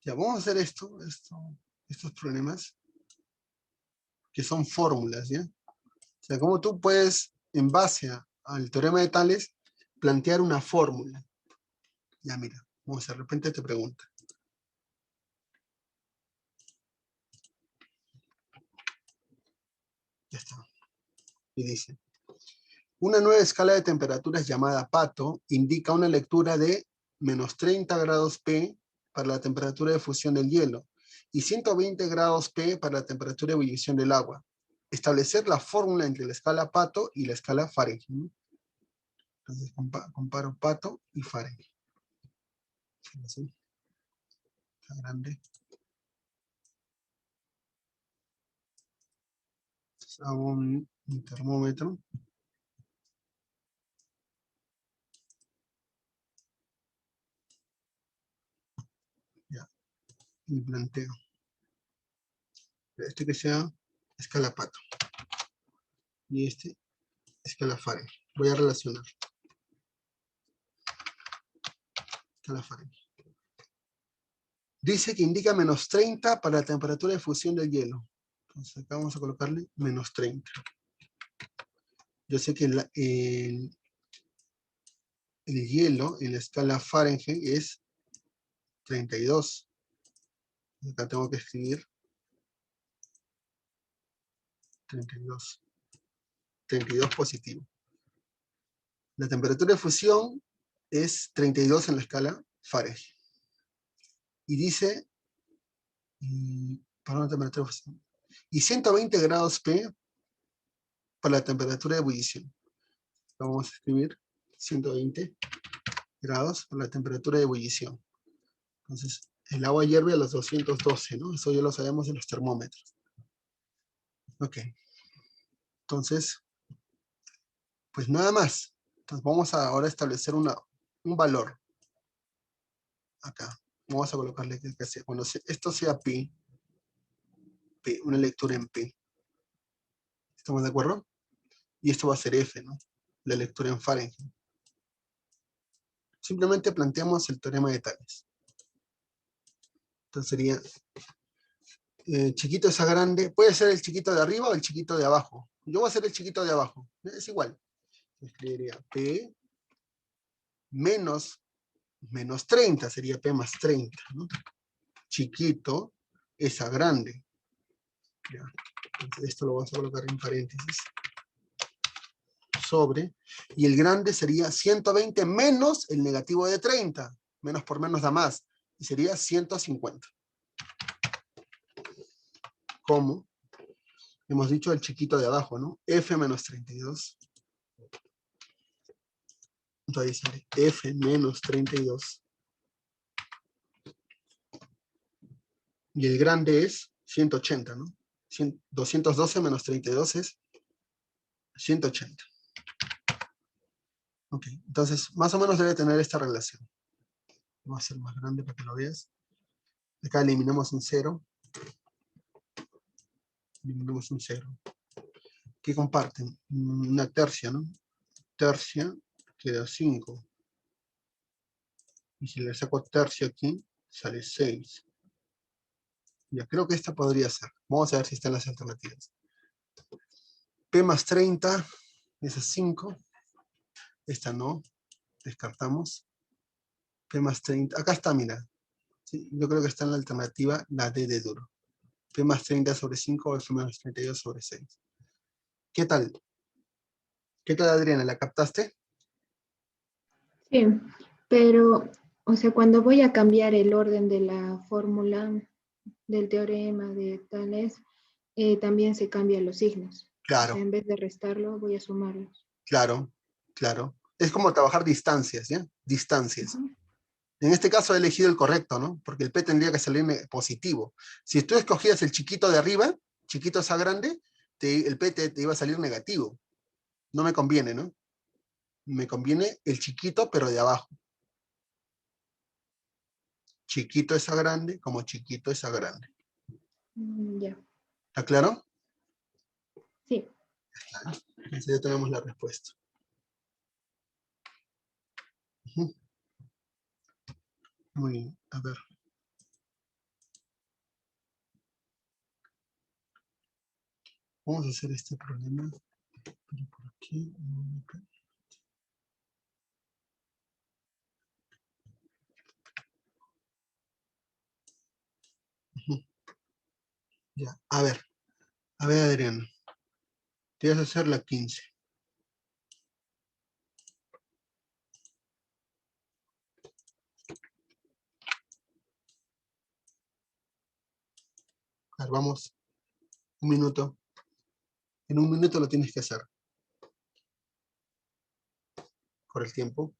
Ya, vamos a hacer estos problemas, que son fórmulas, ¿ya? O sea, cómo tú puedes, en base al teorema de Tales, plantear una fórmula. Ya, mira, vamos a de repente te pregunta. Ya está. Y dice, una nueva escala de temperaturas llamada Pato indica una lectura de menos 30 grados P para la temperatura de fusión del hielo y 120 grados P para la temperatura de ebullición del agua. Establecer la fórmula entre la escala Pato y la escala Fahrenheit, ¿no? Entonces comparo Pato y Fahrenheit. ¿Sí? Está grande. Entonces hago un termómetro. Ya. Y planteo. Este que sea escala Pato. Y este escala Fahrenheit. Voy a relacionar. Escala Fahrenheit. Dice que indica menos 30 para la temperatura de fusión del hielo. Entonces acá vamos a colocarle menos 30. Yo sé que el hielo en la escala Fahrenheit es 32. Acá tengo que escribir 32. 32 positivo. La temperatura de fusión es 32 en la escala Fahrenheit. Y dice, para una temperatura de fusión, y 120 grados P para la temperatura de ebullición. Vamos a escribir 120 grados para la temperatura de ebullición. Entonces, el agua hierve a los 212, ¿no? Eso ya lo sabemos en los termómetros. Ok. Entonces, pues nada más. Entonces vamos a ahora establecer un valor. Acá. Vamos a colocarle que sea. Cuando esto sea pi, una lectura en pi. ¿Estamos de acuerdo? Y esto va a ser f, ¿no? La lectura en Fahrenheit. Simplemente planteamos el teorema de Tales. Entonces sería chiquito es a grande. Puede ser el chiquito de arriba o el chiquito de abajo. Yo voy a hacer el chiquito de abajo. Es igual. Escribiría P menos 30. Sería P más 30, ¿no? Chiquito es a grande. Ya. Entonces esto lo vamos a colocar en paréntesis. Sobre. Y el grande sería 120 menos el negativo de 30. Menos por menos da más. Y sería 150. ¿Cómo? Hemos dicho el chiquito de abajo, ¿no? F menos 32. Entonces sale F menos 32. Y el grande es 180, ¿no? 212 menos 32 es 180. Ok, entonces más o menos debe tener esta relación. Vamos a hacer más grande para que lo veas. Acá eliminamos un 0. Eliminamos un 0. ¿Qué comparten? Una tercia, ¿no? Tercia queda 5. Y si le saco tercia aquí, sale 6. Ya, creo que esta podría ser. Vamos a ver si están las alternativas. P más 30, esa es 5. Esta no, descartamos. P más 30, acá está, mira. Sí, yo creo que está en la alternativa, la D de duro. P más 30 sobre 5 o F menos 32 sobre 6. ¿Qué tal? ¿Qué tal, Adriana? ¿La captaste? Sí, pero, o sea, cuando voy a cambiar el orden de la fórmula del teorema de Tales, también se cambian los signos. O sea, Claro, en vez de restarlo, voy a sumarlos. claro, claro. Es como trabajar distancias, ¿ya? Distancias. Ujú. En este caso he elegido el correcto, ¿no? Porque el P tendría que salir positivo. Si tú escogías el chiquito de arriba, chiquito es a grande, el P te iba a salir negativo. No me conviene, ¿no? Me conviene el chiquito, pero de abajo. Chiquito es a grande, como chiquito es a grande. Ya, ¿Está claro? sí. Entonces ya tenemos la respuesta. Ujú. Muy bien, a ver. Vamos a hacer este problema. Pero por aquí. Ujú. Ya, a ver, Adriana. Te vas a hacer la 15. A ver, vamos, un minuto. En un minuto lo tienes que hacer. Por el tiempo.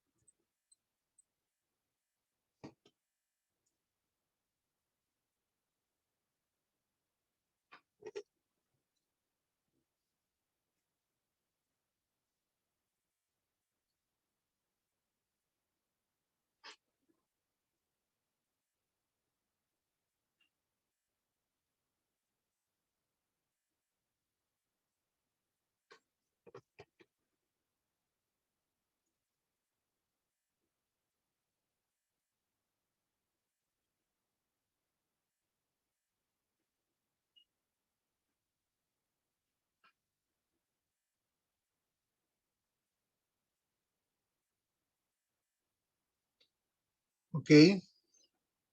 Ok.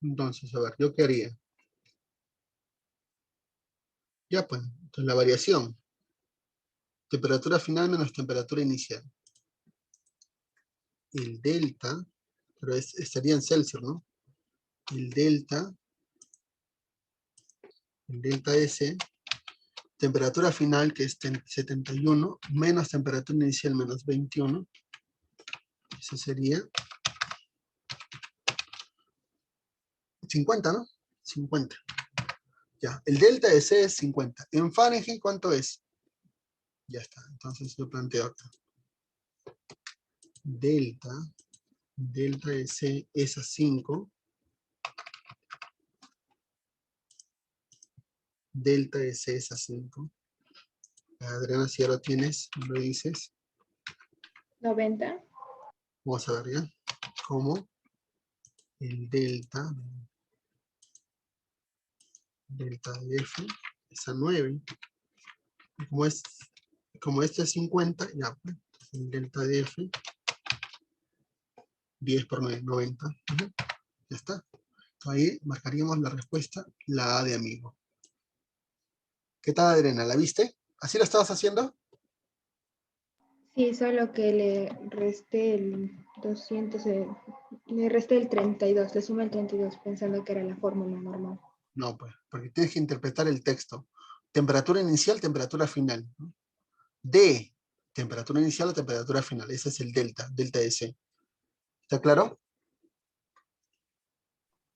Entonces, a ver, ¿yo qué haría? Ya pues, entonces la variación. Temperatura final menos temperatura inicial. El delta, pero estaría en Celsius, ¿no? El delta S, temperatura final, que es 71, menos temperatura inicial, menos 21. Eso sería 50, ¿no? 50. Ya, el delta de C es 50. En Fahrenheit, ¿cuánto es? Ya está, entonces lo planteo acá. Delta de C es a 5. Delta de C es a 5. Adriana, si ya lo tienes, lo dices. 90. Vamos a ver ya. ¿Cómo? El delta de F es a 9. Como este es 50, ya, pues, el delta de F, 10 por 9, 90. Ya está. Ahí marcaríamos la respuesta, la A de amigo. ¿Qué tal, Adriana? ¿La viste? ¿Así lo estabas haciendo? Sí, solo que le resté el 200, le resté el 32, le sumé el 32 pensando que era la fórmula normal. No, pues, porque tienes que interpretar el texto. Temperatura inicial, temperatura final, ¿no? D, temperatura inicial o temperatura final. Ese es el delta de C. ¿Está claro?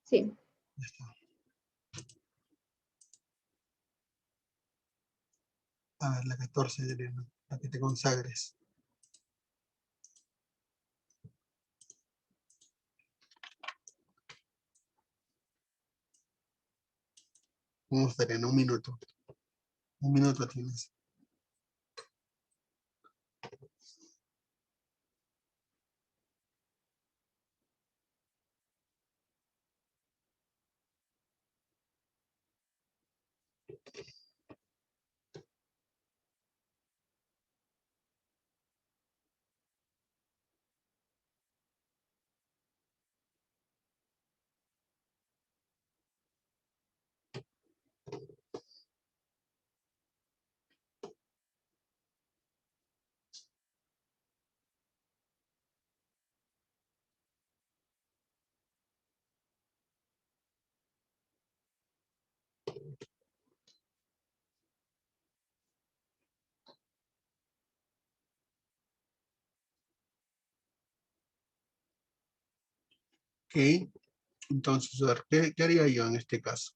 Sí. Ya está. A ver, la 14, Adriana, para que te consagres. Vamos, Adriana, un minuto. Un minuto tienes. Ok. Entonces, a ver, ¿qué haría yo en este caso?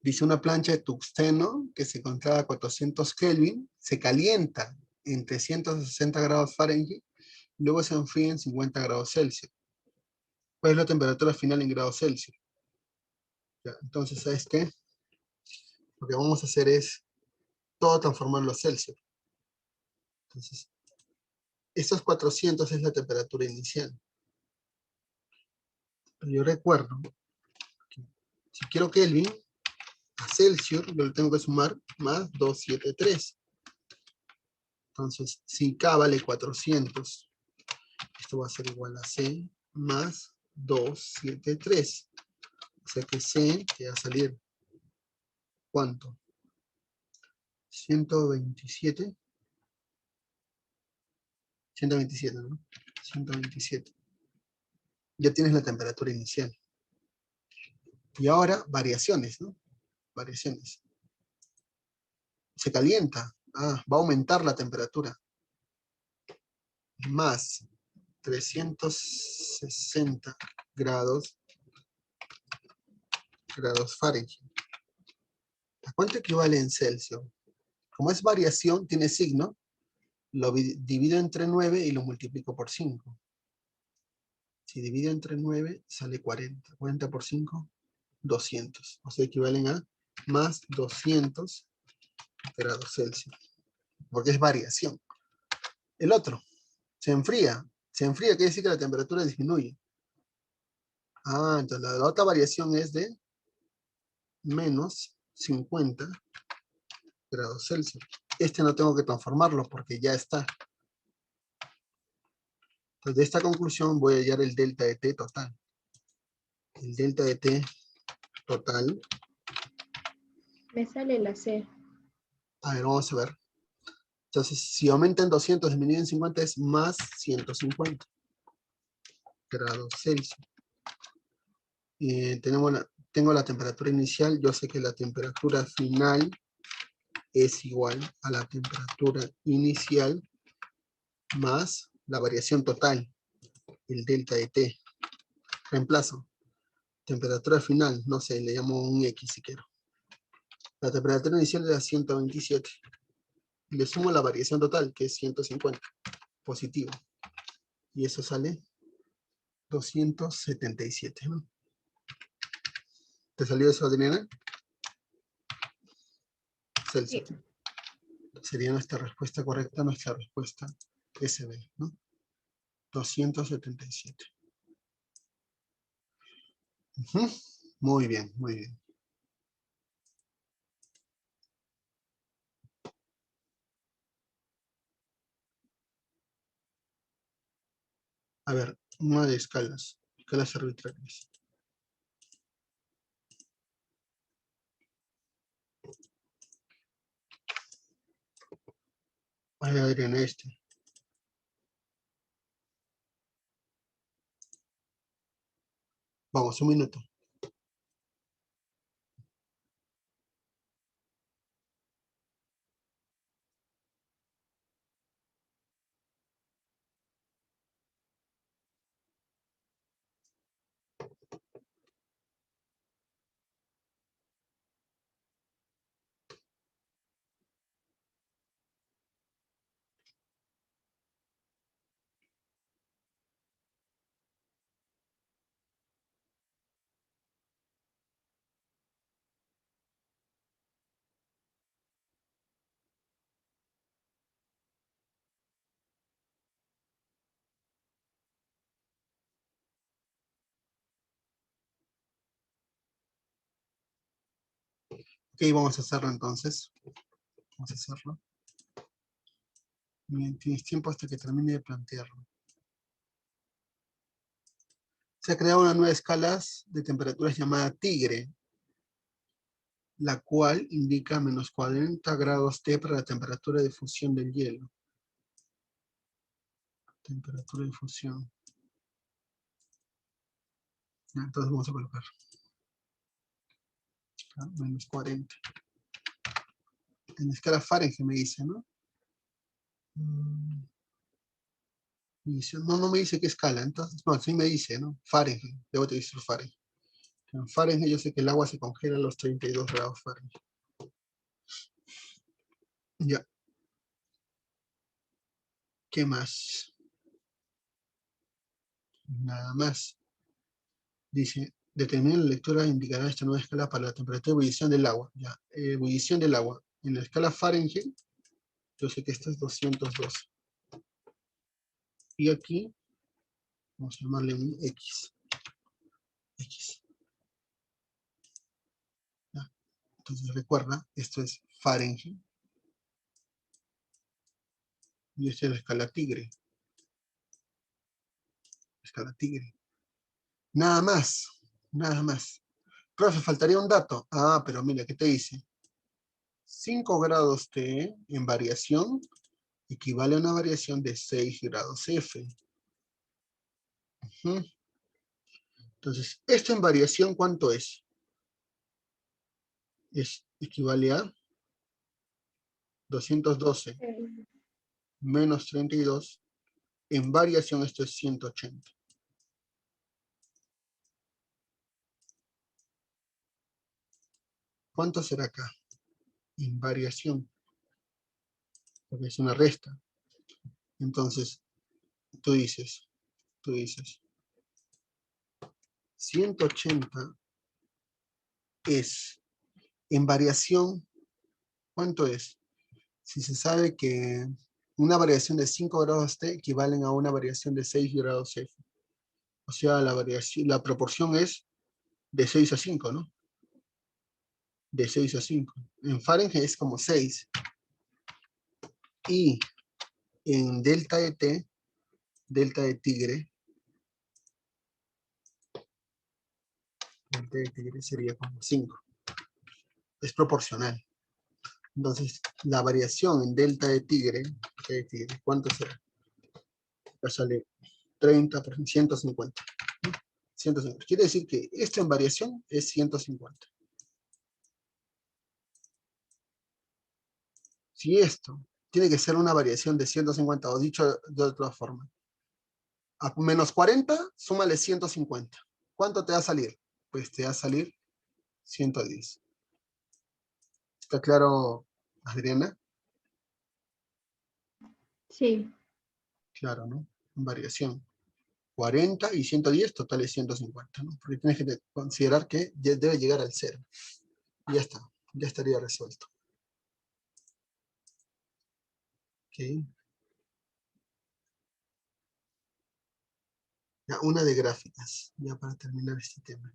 Dice una plancha de tungsteno que se encontraba a 400 Kelvin, se calienta en 360 grados Fahrenheit, luego se enfría en 50 grados Celsius. ¿Cuál es la temperatura final en grados Celsius? Ya, entonces, ¿sabes qué? Lo que vamos a hacer es todo transformarlo a Celsius. Entonces, estos 400 es la temperatura inicial. Pero yo recuerdo que si quiero Kelvin, a Celsius, yo le tengo que sumar más 273. Entonces, si K vale 400, esto va a ser igual a C más 273. O sea que C te va a salir, ¿cuánto? 127. 127, ¿no? 127. Ya tienes la temperatura inicial. Y ahora, variaciones, ¿no? Variaciones. Se calienta. Ah, va a aumentar la temperatura. Más 360 grados Fahrenheit. ¿A cuánto equivale en Celsius? Como es variación, tiene signo, lo divido entre 9 y lo multiplico por 5. Si divido entre 9, sale 40. 40 por 5, 200. O sea, equivalen a más 200 grados Celsius. Porque es variación. El otro, se enfría. Se enfría quiere decir que la temperatura disminuye. Ah, entonces la otra variación es de menos 50 grados Celsius. Este no tengo que transformarlo porque ya está. Entonces de esta conclusión voy a hallar el delta de T total. El delta de T total. Me sale la C. A ver, vamos a ver. Entonces, si aumenta en 200 disminuye en 50 es más 150 grados Celsius. Tengo la temperatura inicial, yo sé que la temperatura final es igual a la temperatura inicial más la variación total, el delta de T. Reemplazo. Temperatura final, no sé, le llamo un X si quiero. La temperatura inicial era 127. Y le sumo la variación total, que es 150, positivo. Y eso sale 277, ¿no? ¿Te salió eso, Adriana? Celsius. Sí. Sería nuestra respuesta correcta, nuestra respuesta SB, ¿no? 277. Muy bien, muy bien. A ver, una de escalas arbitrarias. Ay, Adriana, Vamos, un minuto. Ok, vamos a hacerlo entonces. Vamos a hacerlo. Bien, tienes tiempo hasta que termine de plantearlo. Se ha creado una nueva escala de temperaturas llamada Tigre, la cual indica menos 40 grados T para la temperatura de fusión del hielo. Temperatura de fusión. Ya, entonces vamos a colocar menos 40. En escala Fahrenheit me dice, ¿no? No me dice qué escala, entonces, no, sí me dice, ¿no? Fahrenheit, debo utilizar Fahrenheit. En Fahrenheit yo sé que el agua se congela a los 32 grados Fahrenheit. Ya. ¿Qué más? Nada más. Dice, determina la lectura indicará esta nueva escala para la temperatura de ebullición del agua. Ya, ebullición del agua. En la escala Fahrenheit, yo sé que esta es 212. Y aquí, vamos a llamarle un X. X. Ya. Entonces recuerda, esto es Fahrenheit. Y esta es la escala Tigre. Escala Tigre. Nada más. Nada más. Profe, faltaría un dato. Ah, pero mira, ¿qué te dice? 5 grados T en variación equivale a una variación de 6 grados F. Entonces, esto en variación, ¿cuánto es? Equivale a 212 menos 32. En variación, esto es 180. ¿Cuánto será acá? En variación. Porque es una resta. Entonces, tú dices, 180 es, en variación, ¿cuánto es? Si se sabe que una variación de 5 grados T equivalen a una variación de 6 grados F. O sea, la proporción es de 6 a 5, ¿no? De 6 a 5. En Fahrenheit es como 6. Y en delta de T, delta de tigre, delta de tigre sería como 5. Es proporcional. Entonces, la variación en delta de tigre, ¿cuánto será? Ya sale 30 por 150. 150. Quiere decir que esto en variación es 150. Si esto tiene que ser una variación de 150, o dicho de otra forma, a menos 40, súmale 150. ¿Cuánto te va a salir? Pues te va a salir 110. ¿Está claro, Adriana? Sí, Claro, ¿no? Variación. 40 y 110, total es 150, ¿no? Porque tienes que considerar que ya debe llegar al 0. Y ya está, ya estaría resuelto. Ok. Ya, una de gráficas, ya para terminar este tema.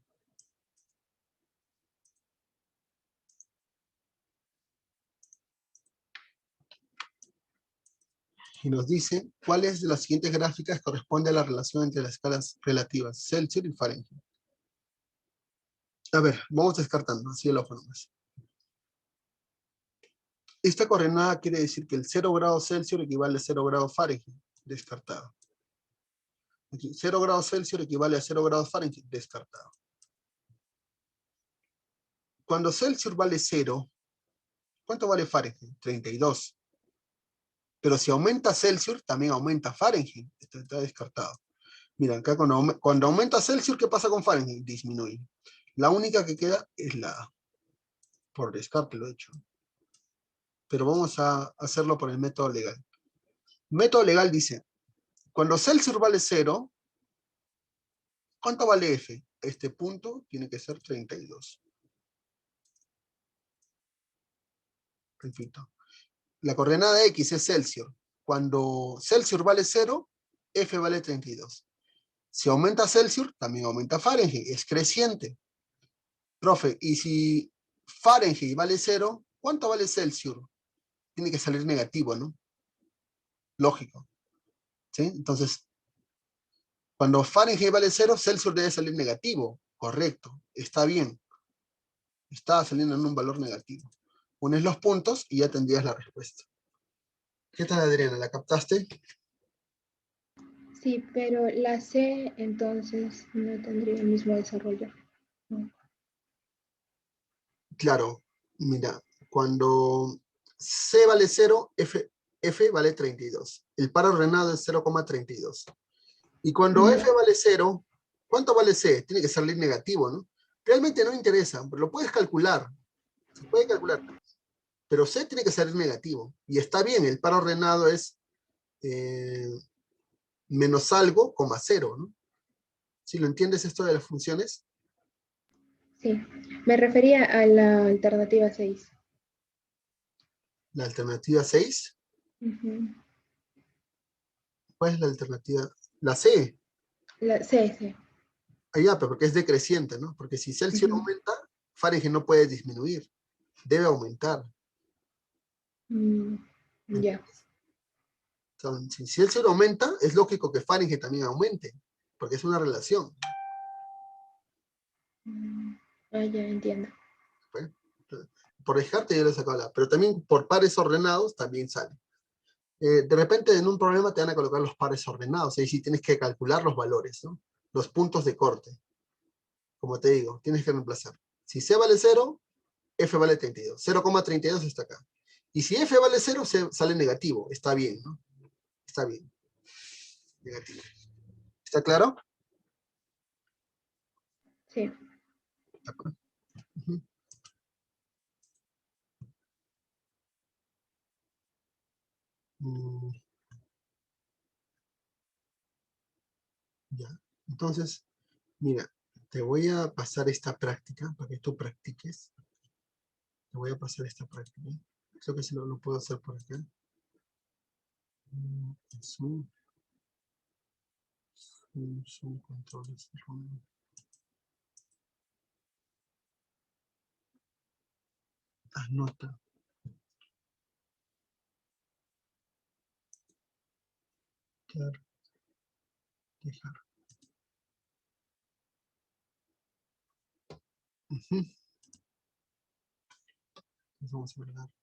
Y nos dice, ¿cuáles de las siguientes gráficas corresponde a la relación entre las escalas relativas, Celsius y Fahrenheit? A ver, vamos descartando, así el ojo nomás. Esta coordenada quiere decir que el 0 grados Celsius equivale a 0 grados Fahrenheit, descartado. Aquí, 0 grados Celsius equivale a 0 grados Fahrenheit, descartado. Cuando Celsius vale 0, ¿cuánto vale Fahrenheit? 32. Pero si aumenta Celsius, también aumenta Fahrenheit. Esto está descartado. Mira, acá cuando aumenta Celsius, ¿qué pasa con Fahrenheit? Disminuye. La única que queda es la A. Por descarte lo he hecho. Pero vamos a hacerlo por el método legal. El método legal dice, cuando Celsius vale 0, ¿cuánto vale F? Este punto tiene que ser 32. Repito. La coordenada X es Celsius. Cuando Celsius vale 0, F vale 32. Si aumenta Celsius, también aumenta Fahrenheit. Es creciente. Profe, y si Fahrenheit vale 0, ¿cuánto vale Celsius? Tiene que salir negativo, ¿no? Lógico. ¿Sí? Entonces, cuando Fahrenheit vale 0, Celsius debe salir negativo. Correcto. Está bien. Está saliendo en un valor negativo. Unes los puntos y ya tendrías la respuesta. ¿Qué tal, Adriana? ¿La captaste? sí, pero la C entonces no tendría el mismo desarrollo. No. Claro. Mira, cuando C vale 0, F vale 32. El par ordenado es 0,32. Y cuando F Ya. vale 0, ¿cuánto vale C? Tiene que salir negativo, ¿no? Realmente no interesa, pero lo puedes calcular. Se puede calcular. Pero C tiene que salir negativo. Y está bien, el par ordenado es menos algo, coma 0, ¿no? ¿Sí lo entiendes esto de las funciones? Sí, me refería a la alternativa 6. La alternativa 6. Ujú. ¿Cuál es la alternativa? La C. La C, sí. Allá, pero porque es decreciente, ¿no? Porque si Celsius Ujú. aumenta, Fahrenheit no puede disminuir. Debe aumentar. Mm, ya. Si Celsius aumenta, es lógico que Fahrenheit también aumente, porque es una relación. Mm, ya entiendo. ¿Pues? Por descarte yo le sacaba la, pero también por pares ordenados también sale. De repente en un problema te van a colocar los pares ordenados, ahí sí tienes que calcular los valores, ¿no? Los puntos de corte. Como te digo, tienes que reemplazar. Si C vale 0, F vale 32. 0,32 está acá. Y si F vale 0, sale negativo. Está bien, ¿no? Está bien. Negativo. ¿Está claro? Sí. Uh-huh. Ya. Entonces, mira, te voy a pasar esta práctica para que tú practiques. Te voy a pasar esta práctica. Creo que si no lo puedo hacer por acá. Zoom, Zoom, controles. Anota. Claro, dejar. Entonces vamos a guardar.